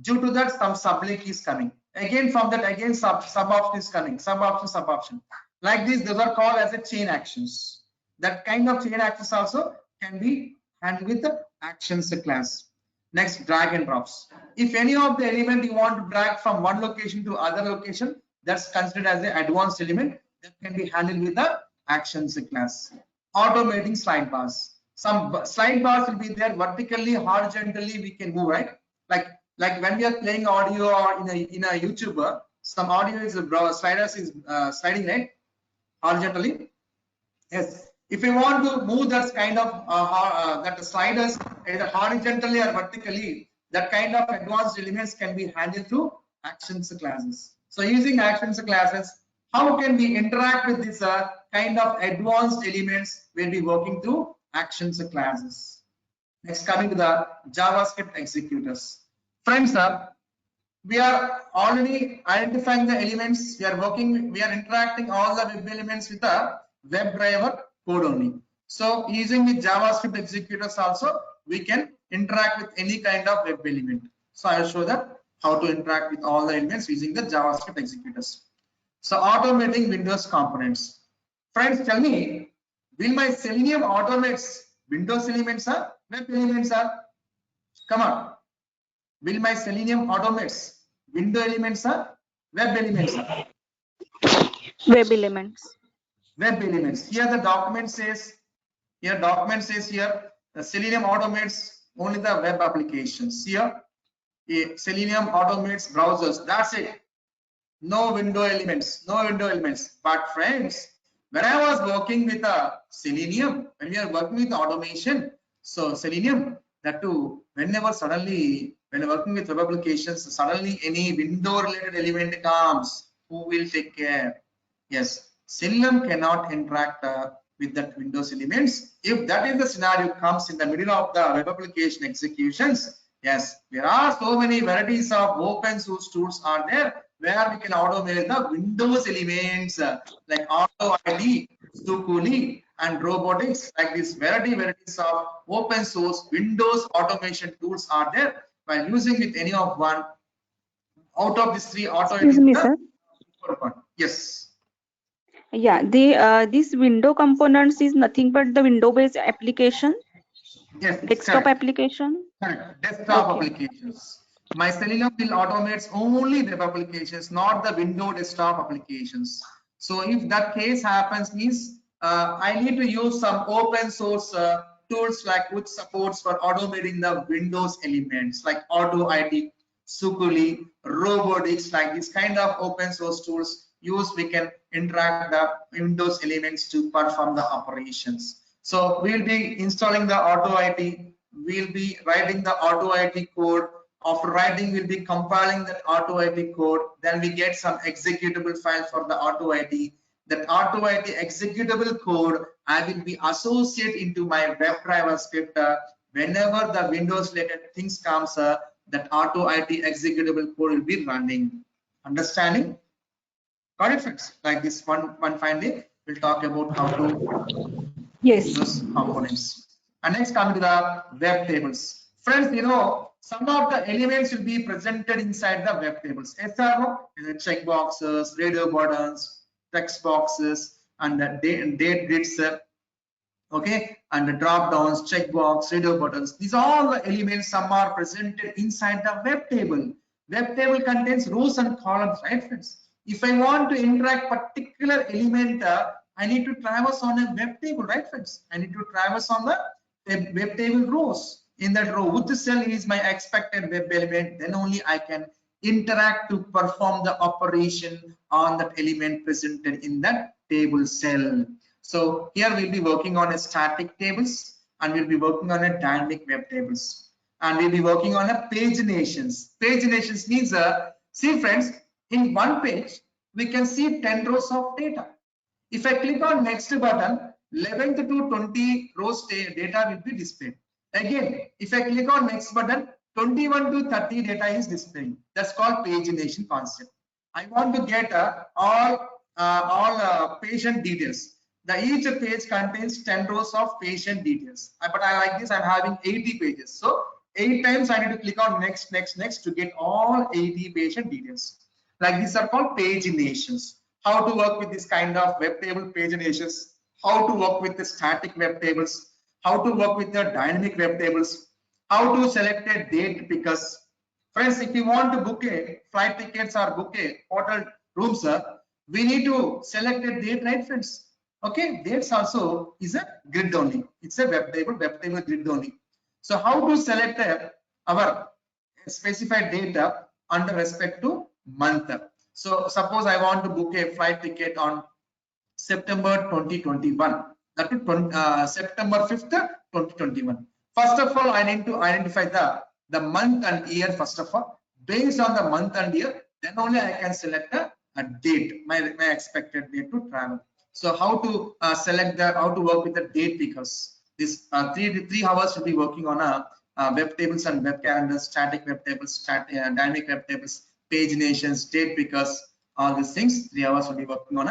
due to that some sublink is coming. Again from that again sub option is coming, sub option. Like this, those are called as a chain actions. That kind of chain actions also can be handled with the actions class. Next, drag and drops. If any of the element you want to drag from one location to other location, that's considered as an advanced element that can be handled with the actions class. Automating slide bars. Some slide bars will be there vertically, horizontally we can move, right? Like when we are playing audio or in a YouTuber, some audio is sliders is sliding, right? Horizontally. Yes. If you want to move that kind of that sliders either horizontally or vertically, that kind of advanced elements can be handled through actions classes. So using actions classes, how can we interact with this kind of advanced elements? We'll be working through actions classes. Next, coming to the JavaScript executors. Friends, we are already identifying the elements. We are interacting all the web elements with a WebDriver code only. So using the JavaScript executors also, we can interact with any kind of web element. So I'll show that how to interact with all the elements using the JavaScript executors. So automating Windows components. Friends, tell me, will my Selenium automates Windows elements or web elements are? Come on. Will my Selenium automates window elements or web elements are? Web elements. Web elements. Here the document says, the Selenium automates only the web applications. Here, Selenium automates browsers. That's it. No window elements, no window elements. But friends, when I was working with Selenium, when we are working with automation, so Selenium, that too, whenever suddenly, when working with web applications, suddenly any window related element comes, who will take care? Yes, Selenium cannot interact with that Windows elements. If that is the scenario comes in the middle of the web application executions, yes, there are so many varieties of open source tools are there where we can automate the Windows elements like AutoID, Sukuli, and robotics. Like these varieties of open source Windows automation tools are there. By using with any of one out of these three, Excuse me, sir. Yes. Yeah, this window components is nothing but the window-based application. Yes. Desktop application. Correct. Desktop applications. My Selenium will automates only web applications, not the window desktop applications. So if that case happens, means I need to use some open source tools like which supports for automating the Windows elements like AutoID, Sukuli, robotics, like this kind of open source tools use. We can interact the Windows elements to perform the operations. So we'll be installing the AutoID. We'll be writing the AutoID code. After writing, we'll be compiling that AutoID code. Then we get some executable file for the AutoID. That AutoID executable code I will be associate into my WebDriver script. Whenever the Windows related things comes, that AutoID executable code will be running. Understanding? Got it, friends? Like this one finally, we'll talk about how to use those components. And next, coming to the web tables. Friends, some of the elements will be presented inside the web tables. SRO, check boxes, radio buttons, text boxes, and the date grids, okay, and the drop downs, checkbox, radio buttons. These are all the elements. Some are presented inside the web table. Web table contains rows and columns, right, friends? If I want to interact particular element, I need to traverse on a web table, right, friends? I need to traverse on the web table rows. In that row, which cell is my expected web element, then only I can interact to perform the operation on that element presented in that table cell. So here we'll be working on a static tables and we'll be working on a dynamic web tables, and we'll be working on a paginations. Paginations means see friends, in one page we can see 10 rows of data. If I click on next button, 11th to 20 rows data will be displayed. Again, if I click on next button, 21 to 30 data is displaying. That's called pagination concept. I want to get all patient details. Each page contains 10 rows of patient details. But I like this, I'm having 80 pages. So 8 times I need to click on next to get all 80 patient details. Like these are called paginations. How to work with this kind of web table paginations, how to work with the static web tables, how to work with the dynamic web tables, how to select a date pickers. Friends, if you want to book a flight tickets or book a hotel rooms, we need to select a date, right friends? Okay, dates also is a grid only. It's a web table grid only. So how to select our specified data under respect to month? So suppose I want to book a flight ticket on September 2021, that is September 5th 2021. First of all, I need to identify the month and year. First of all, based on the month and year, then only I can select a date, my expected date to travel. So how to select how to work with the date pickers. This 3 hours will be working on web tables and web calendars, static web tables, dynamic web tables, paginations, date pickers, all these things. 3 hours will be working on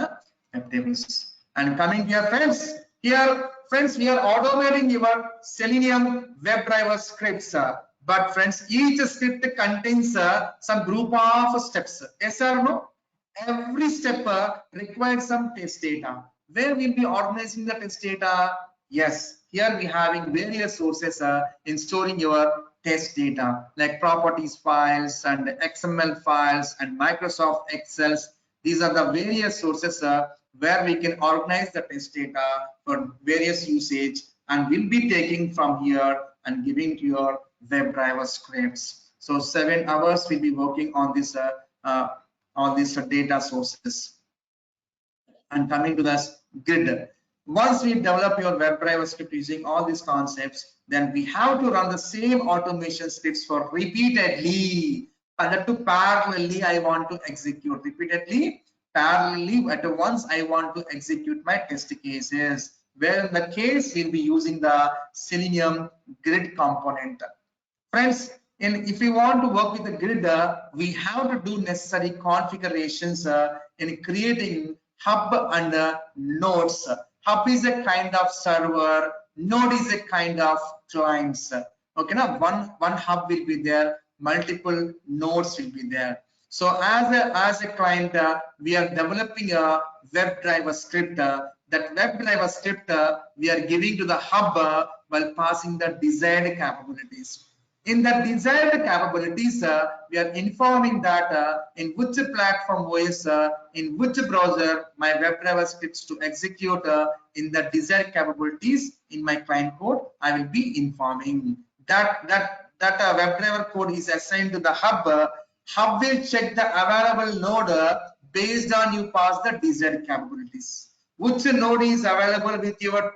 web tables. And coming here friends, we are automating your Selenium WebDriver scripts. But friends, each script contains some group of steps. Yes or no? Every step requires some test data. Where we'll be organizing the test data? Yes, here we having various sources in storing your test data, like properties files and XML files and Microsoft Excels. These are the various sources where we can organize the test data for various usage, and we'll be taking from here and giving to your WebDriver scripts. So 7 hours we'll be working on this data sources. And coming to the grid, once we develop your WebDriver script using all these concepts, then we have to run the same automation scripts for repeatedly, and that to parallelly I want to execute repeatedly, parallelly at once I want to execute my test cases, where in the case we'll be using the Selenium grid component. Friends, if we want to work with the grid, we have to do necessary configurations in creating hub and nodes. Hub is a kind of server, node is a kind of clients. Okay, now one hub will be there, multiple nodes will be there. So as a client, we are developing a WebDriver script. That WebDriver script we are giving to the hub while passing the desired capabilities. In the desired capabilities, we are informing that in which platform OS, in which browser my WebDriver scripts to execute in the desired capabilities in my client code. I will be informing that WebDriver code is assigned to the hub. Hub will check the available node based on you pass the desired capabilities. Which node is available with your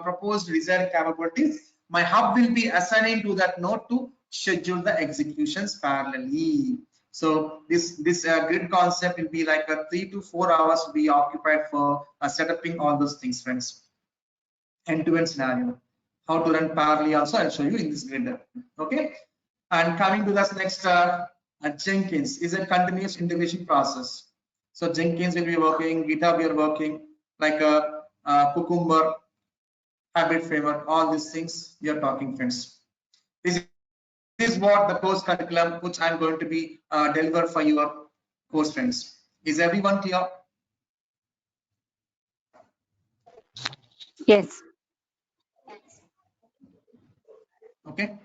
proposed desired capabilities? My hub will be assigning to that node to schedule the executions parallelly. So this grid concept will be like 3 to 4 hours to be occupied for setting all those things, friends. End-to-end scenario. How to run parallelly also I'll show you in this grid. Okay. And coming to this next, Jenkins is a continuous integration process. So Jenkins will be working, GitHub we are working, like Cucumber, Habit Framework, all these things we are talking, friends. This is what the course curriculum which I'm going to be deliver for your course, friends. Is everyone clear? Yes. Okay.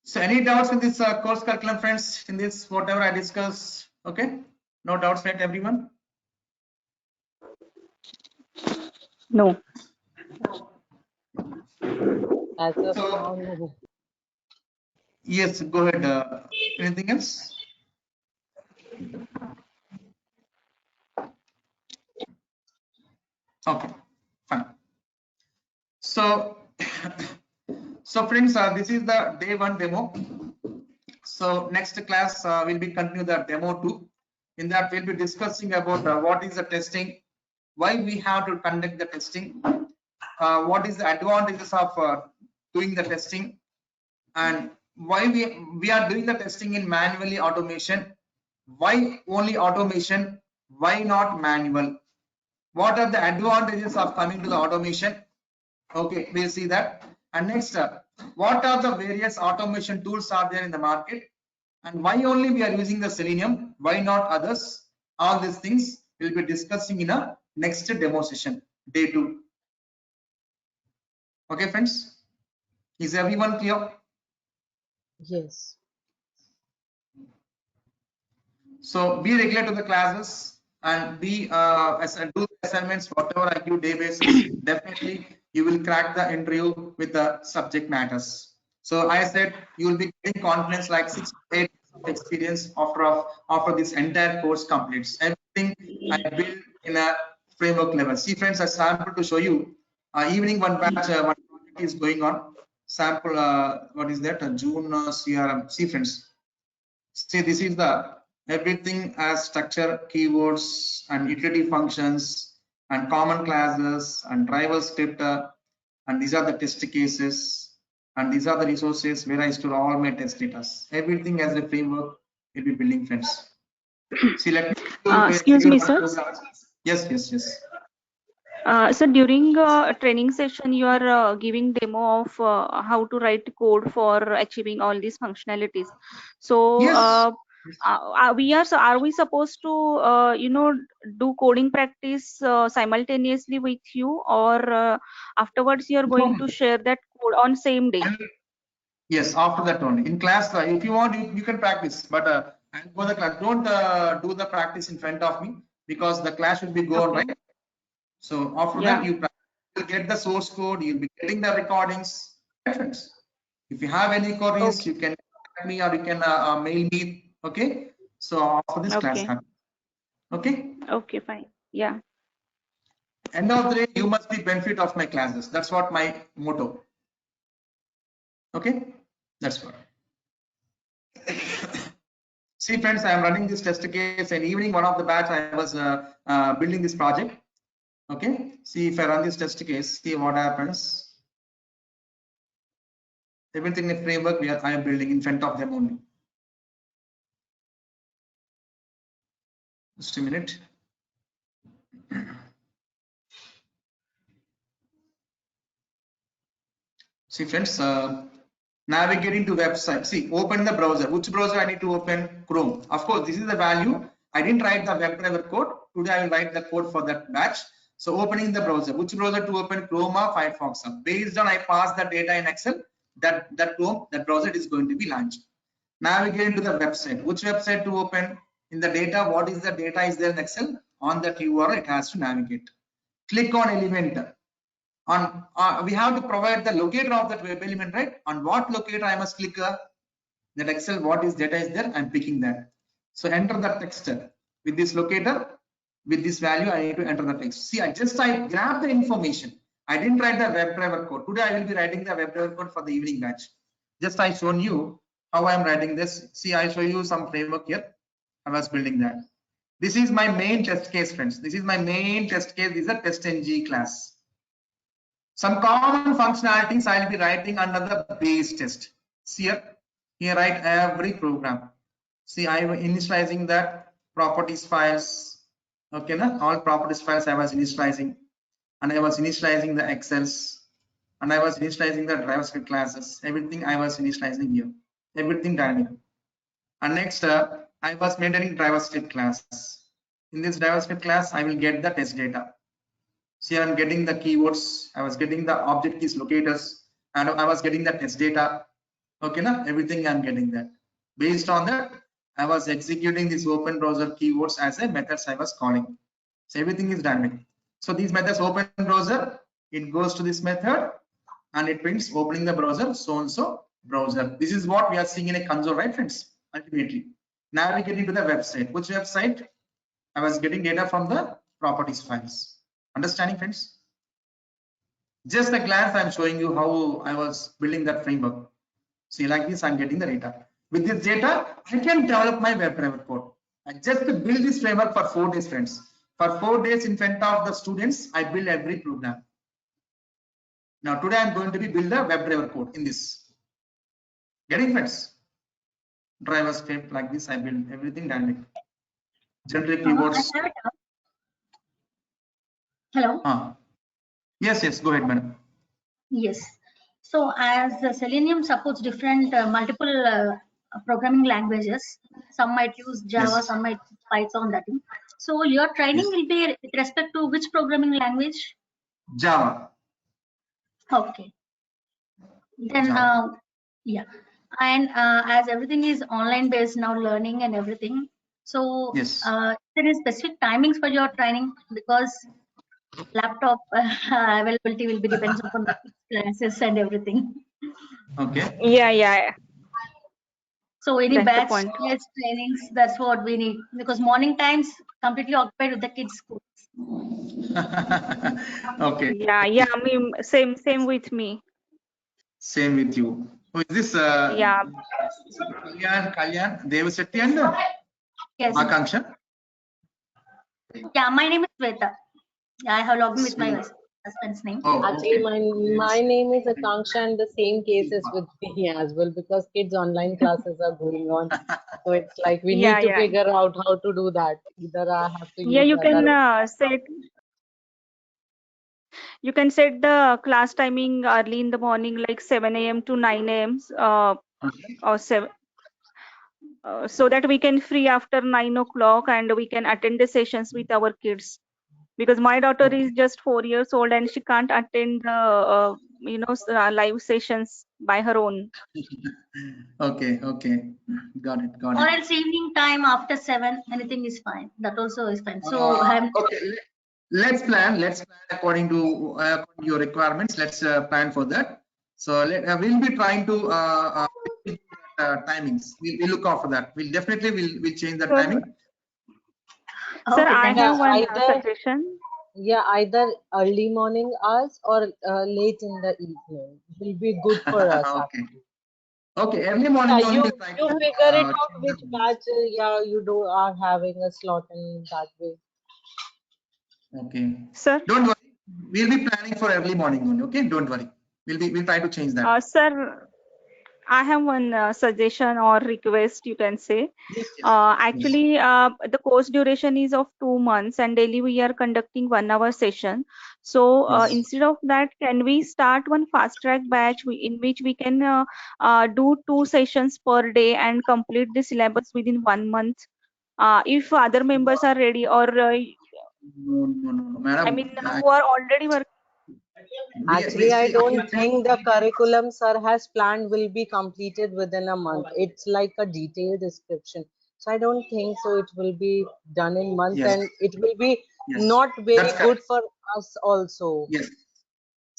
So any doubts in this course curriculum, friends, in this whatever I discussed? Okay, no doubts, right, everyone? No. As of So now, no. Yes, go ahead. Anything else? Okay, fine. So, so friends, this is the day 1 demo. So next class will be continue the demo 2. In that we'll be discussing about what is the testing, why we have to conduct the testing, what is the advantages of doing the testing, and why we are doing the testing in manually automation, why only automation, why not manual, what are the advantages of coming to the automation. Okay, we'll see that. And next, what are the various automation tools are there in the market, and why only we are using the Selenium, why not others. All these things we'll be discussing in a next demo session, day 2. Okay friends, is everyone clear? Yes. So be regular to the classes and be do assignments whatever I give day basis. Definitely you will crack the interview with the subject matters. So I said you will be getting confidence like 6 to 8 years of experience after this entire course completes. Everything I build in a framework level. See friends, I sample to show you. Evening one batch one project is going on. Sample what is that? June CRM. See friends. See, this is the everything as structure, keywords and utility functions and common classes and driver script, and these are the test cases, and these are the resources where I store all my test data. Everything as a framework will be building, friends. See, let me Excuse me, sir. Yes, yes, yes. So during training session, you are giving demo of how to write code for achieving all these functionalities. So Yes. are we supposed to do coding practice simultaneously with you, or afterwards you are going to share that code on same day? Yes, after that only. In class, if you want, you can practice, but for the class, don't do the practice in front of me because the class should be go on, Okay. right? So after that, you will get the source code, you'll be getting the recordings. Friends, if you have any queries, Okay. you can contact me or you can mail me. Okay. So after this class Okay. happens. Okay. Okay, fine. Yeah. End of the day, you must be benefit of my classes. That's what my motto. Okay. That's what. See friends, I am running this test case and evening one of the batch I was building this project. Okay, see if I run this test case, see what happens. Everything in framework I am building in front of them only. Just a minute. See friends, navigating to website. See, open the browser. Which browser I need to open? Chrome. Of course, this is the value. I didn't write the WebDriver code. Today I will write the code for that batch. So opening the browser. Which browser to open? Chrome or Firefox? Based on I pass the data in Excel, that Chrome, that browser is going to be launched. Navigate to the website. Which website to open? In the data, what is the data is there in Excel? On that URL, it has to navigate. Click on element. On we have to provide the locator of that web element, right? On what locator I must click that Excel, what is data is there, I'm picking that. So enter the text with this locator, with this value I need to enter the text. See, I grab the information. I didn't write the WebDriver code. Today I will be writing the WebDriver code for the evening batch. Just I shown you how I am writing this. See, I show you some framework here. I was building that. This is my main test case, friends. This is my main test case. This is a TestNG class. Some common functionalities I'll be writing under the base test. See here write every program. See, I am initializing that properties files. Okay, na? All properties files I was initializing, and I was initializing the Excels, and I was initializing the JavaScript classes. Everything I was initializing here. Everything dynamic. And next, I was maintaining JavaScript class. In this JavaScript class, I will get the test data. See, I'm getting the keywords, I was getting the object keys locators, and I was getting the test data. Okay, na? Everything I'm getting that. Based on that, I was executing these open browser keywords as a methods I was calling. So everything is dynamic. So these methods open browser, it goes to this method and it prints opening the browser so and so. browser. This is what we are seeing in a console, right, friends? Ultimately, navigating to the website. Which website? I was getting data from the properties files. Understanding, friends? Just a glance, I'm showing you how I was building that framework. See, like this, I'm getting the data. With this data, I can develop my WebDriver code. I just build this framework for 4 days, friends. For 4 days in front of the students, I build every program. Now, today I'm going to be build a WebDriver code in this. Getting, friends? Driver script like this, I build everything dynamic. Generic keywords. I have a doubt. Hello. Yes, go ahead, madam. Yes. So as Selenium supports different multiple programming languages, some might use Java, Yes. some might use Python. That thing. So your training will be with respect to which programming language? Java. Okay. Then Java. yeah, and as everything is online based now, learning and everything. So Yes. there is specific timings for your training because laptop availability will be depends upon the classes and everything. Okay. Yeah. So any That's the batch point. based trainings, that's what we need because morning times completely occupied with the kids' schools. Okay. Yeah. I mean, same with me. Same with you. Who is this? Yeah. Kalyan, Devasetti and Yes. Akanksha. Yeah, my name is Sweta. I have logged in with my husband's name. Oh, Actually, okay. my name is Akanksha, and the same case is with me as well because kids' online classes are going on. So it's like we need to Yeah. figure out how to do that. Either I have to Yeah, use you can other. set the class timing early in the morning, like 7 a.m. to 9 a.m. Or 7, so that we can free after 9 o'clock and we can attend the sessions with our kids. Because my daughter is just 4 years old and she can't attend the live sessions by her own. Okay. Got it. Or else evening time after 7, anything is fine. That also is fine. So Okay. Let's plan according to your requirements. Let's plan for that. So we'll be trying to timings. We'll look out for that. We'll change the timing. Sir, okay, I thank you. have one Either suggestion. either early morning hours or late in the evening will be good for us. Okay. Okay. Early morning only. You We'll try to, figure it out change which the- batch you are having a slot in that way. Okay. Sir, Don't worry. We'll be planning for early morning only. Okay. Don't worry. We'll try to change that. sir, I have one suggestion or request, you can say. Yes. Actually, the course duration is of 2 months and daily we are conducting 1 hour session. So Yes. instead of that, can we start one fast track batch in which we can do 2 sessions per day and complete the syllabus within 1 month? If other members are ready, or No, madam. I mean, who are already working. Actually, I don't think the curriculum sir has planned will be completed within a month. It's like a detailed description. So I don't think so it will be done in month, Yes. and it will be Yes. not very That's good correct. for us also. Yes.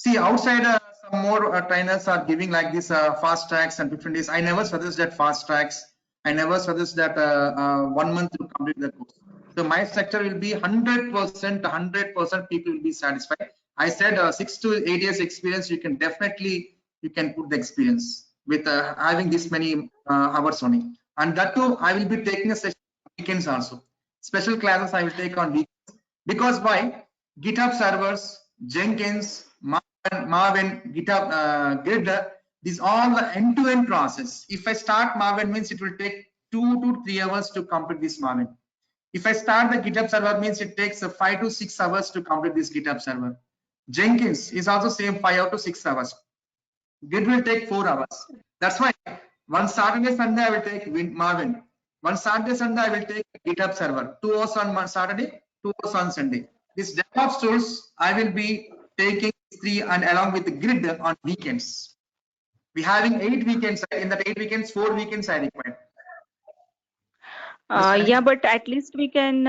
See, outside some more trainers are giving like this fast tracks and 15 days. I never suggest that fast tracks. I never suggest that 1 month to complete the course. So my structure will be 100% people will be satisfied. I said 6 to 8 years experience. You can put the experience with having this many hours only. And that too, I will be taking a session on weekends also. Special classes I will take on weekends. Because why? GitHub servers, Jenkins, Maven, GitHub Grid, these all the end-to-end process. If I start Maven, means it will take 2 to 3 hours to complete this Maven. If I start the GitHub server, means it takes 5 to 6 hours to complete this GitHub server. Jenkins is also same 5 to 6 hours. Git will take 4 hours. That's why one Saturday, Sunday I will take Maven. One Saturday, Sunday I will take GitHub server. 2 hours on Saturday, 2 hours on Sunday. This DevOps tools I will be taking 3 and along with the Grid on weekends. We having 8 weekends. In that 8 weekends, 4 weekends I require. Yeah, but at least we can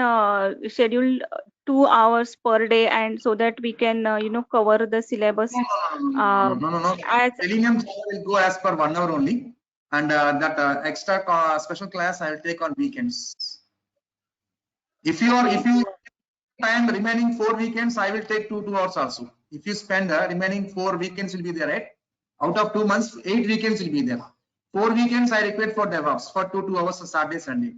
schedule 2 hours per day, and so that we can cover the syllabus. No. As Selenium Java will go as per 1 hour only, and that extra special class I will take on weekends. If you time remaining 4 weekends, I will take 2 hours also. If you spend remaining 4 weekends will be there, right? Out of 2 months, 8 weekends will be there. 4 weekends I require for DevOps for 2 hours on Saturday, Sunday.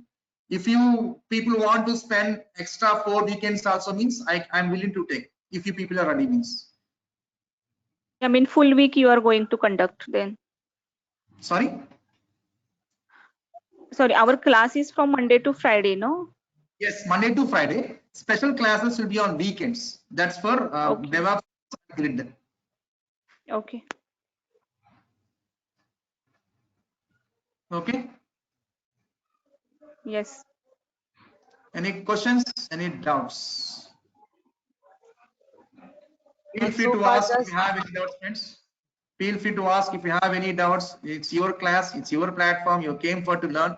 If you people want to spend extra 4 weekends also means I'm willing to take. If you people are ready means. I mean, full week you are going to conduct then. Sorry. Sorry, our class is from Monday to Friday, no? Yes, Monday to Friday. Special classes will be on weekends. That's for Okay. DevOps grid. Okay. Okay. Yes. Any questions? Any doubts? Feel free So to far ask if just you have any doubts, friends. Feel free to ask if you have any doubts. It's your class, it's your platform. You came for to learn.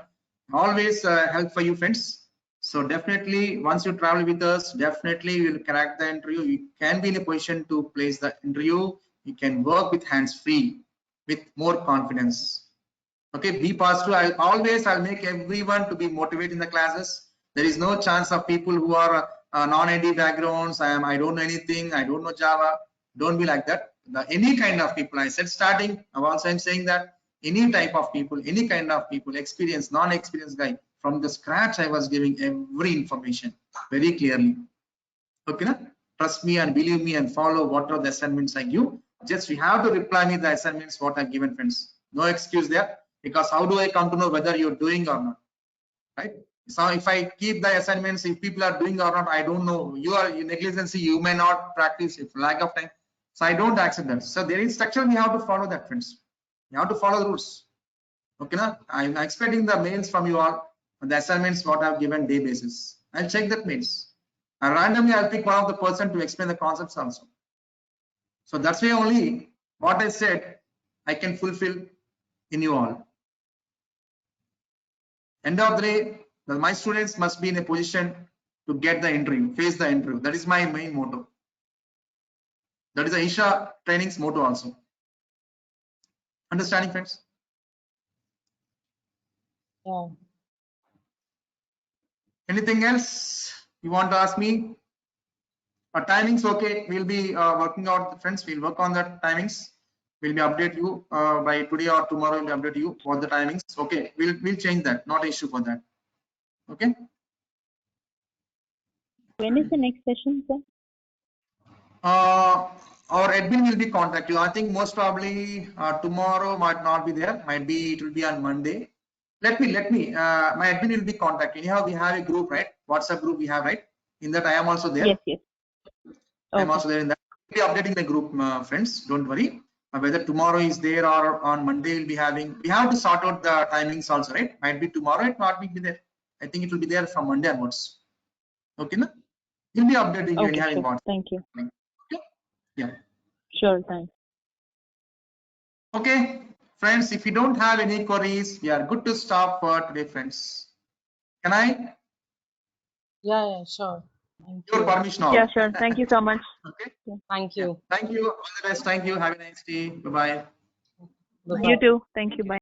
Always help for you, friends. So definitely, once you travel with us, definitely you will crack the interview. You can be in a position to place the interview. You can work with hands free, with more confidence. Okay, be positive. I'll make everyone to be motivated in the classes. There is no chance of people who are non-ID backgrounds. I don't know anything. I don't know Java. Don't be like that. Any kind of people. I said starting. Also, I'm saying that any type of people, any kind of people, experienced, non-experienced guy. From the scratch, I was giving every information very clearly. Okay, na? Trust me and believe me and follow what are the assignments I give. Just you have to reply me the assignments what I've given, friends. No excuse there, because how do I come to know whether you're doing or not, right? So if I keep the assignments, if people are doing or not, I don't know. You are in negligence, you may not practice if lack of time. So I don't accept that. So there is structure, we have to follow that, friends. You have to follow the rules. Okay, na? I'm expecting the mails from you all, the assignments what I've given day basis. I'll check that mails. And randomly I'll pick one of the person to explain the concepts also. So that's why only what I said I can fulfill in you all. End of the day, my students must be in a position to get the interview, face the interview. That is my main motto. That is the Isha training's motto also. Understanding, friends? yeah. Anything else you want to ask me? Timings, okay. We'll be working out, friends. We'll work on the timings. We'll be update you by today or tomorrow. We'll update you for the timings. Okay, we'll change that. Not an issue for that. Okay. When is the next session, sir? Our admin will be contact you. I think most probably tomorrow might not be there. Might be it will be on Monday. Let me. My admin will be contacting. Anyhow, we have a group, right? WhatsApp group we have, right? In that I am also there. Yes. I am Okay. also there in that. We'll be updating the group, friends. Don't worry. Whether tomorrow is there or on Monday, we'll be having. We have to sort out the timings also, right? Might be tomorrow. It might be there. I think it will be there from Monday onwards. Okay, na? We'll be updating you Okay, anyhow in sure. WhatsApp. Thank you. Okay? Yeah. Sure, thanks. Okay, friends, if you don't have any queries, we are good to stop for today, friends. Can I? Yeah, sure. Thank Your you. permission all. Yeah, sure. Thank you so much. Okay. Thank you. Thank you. All the best. Thank you. Have a nice day. Bye-bye. Bye-bye. You too. Thank you. Bye.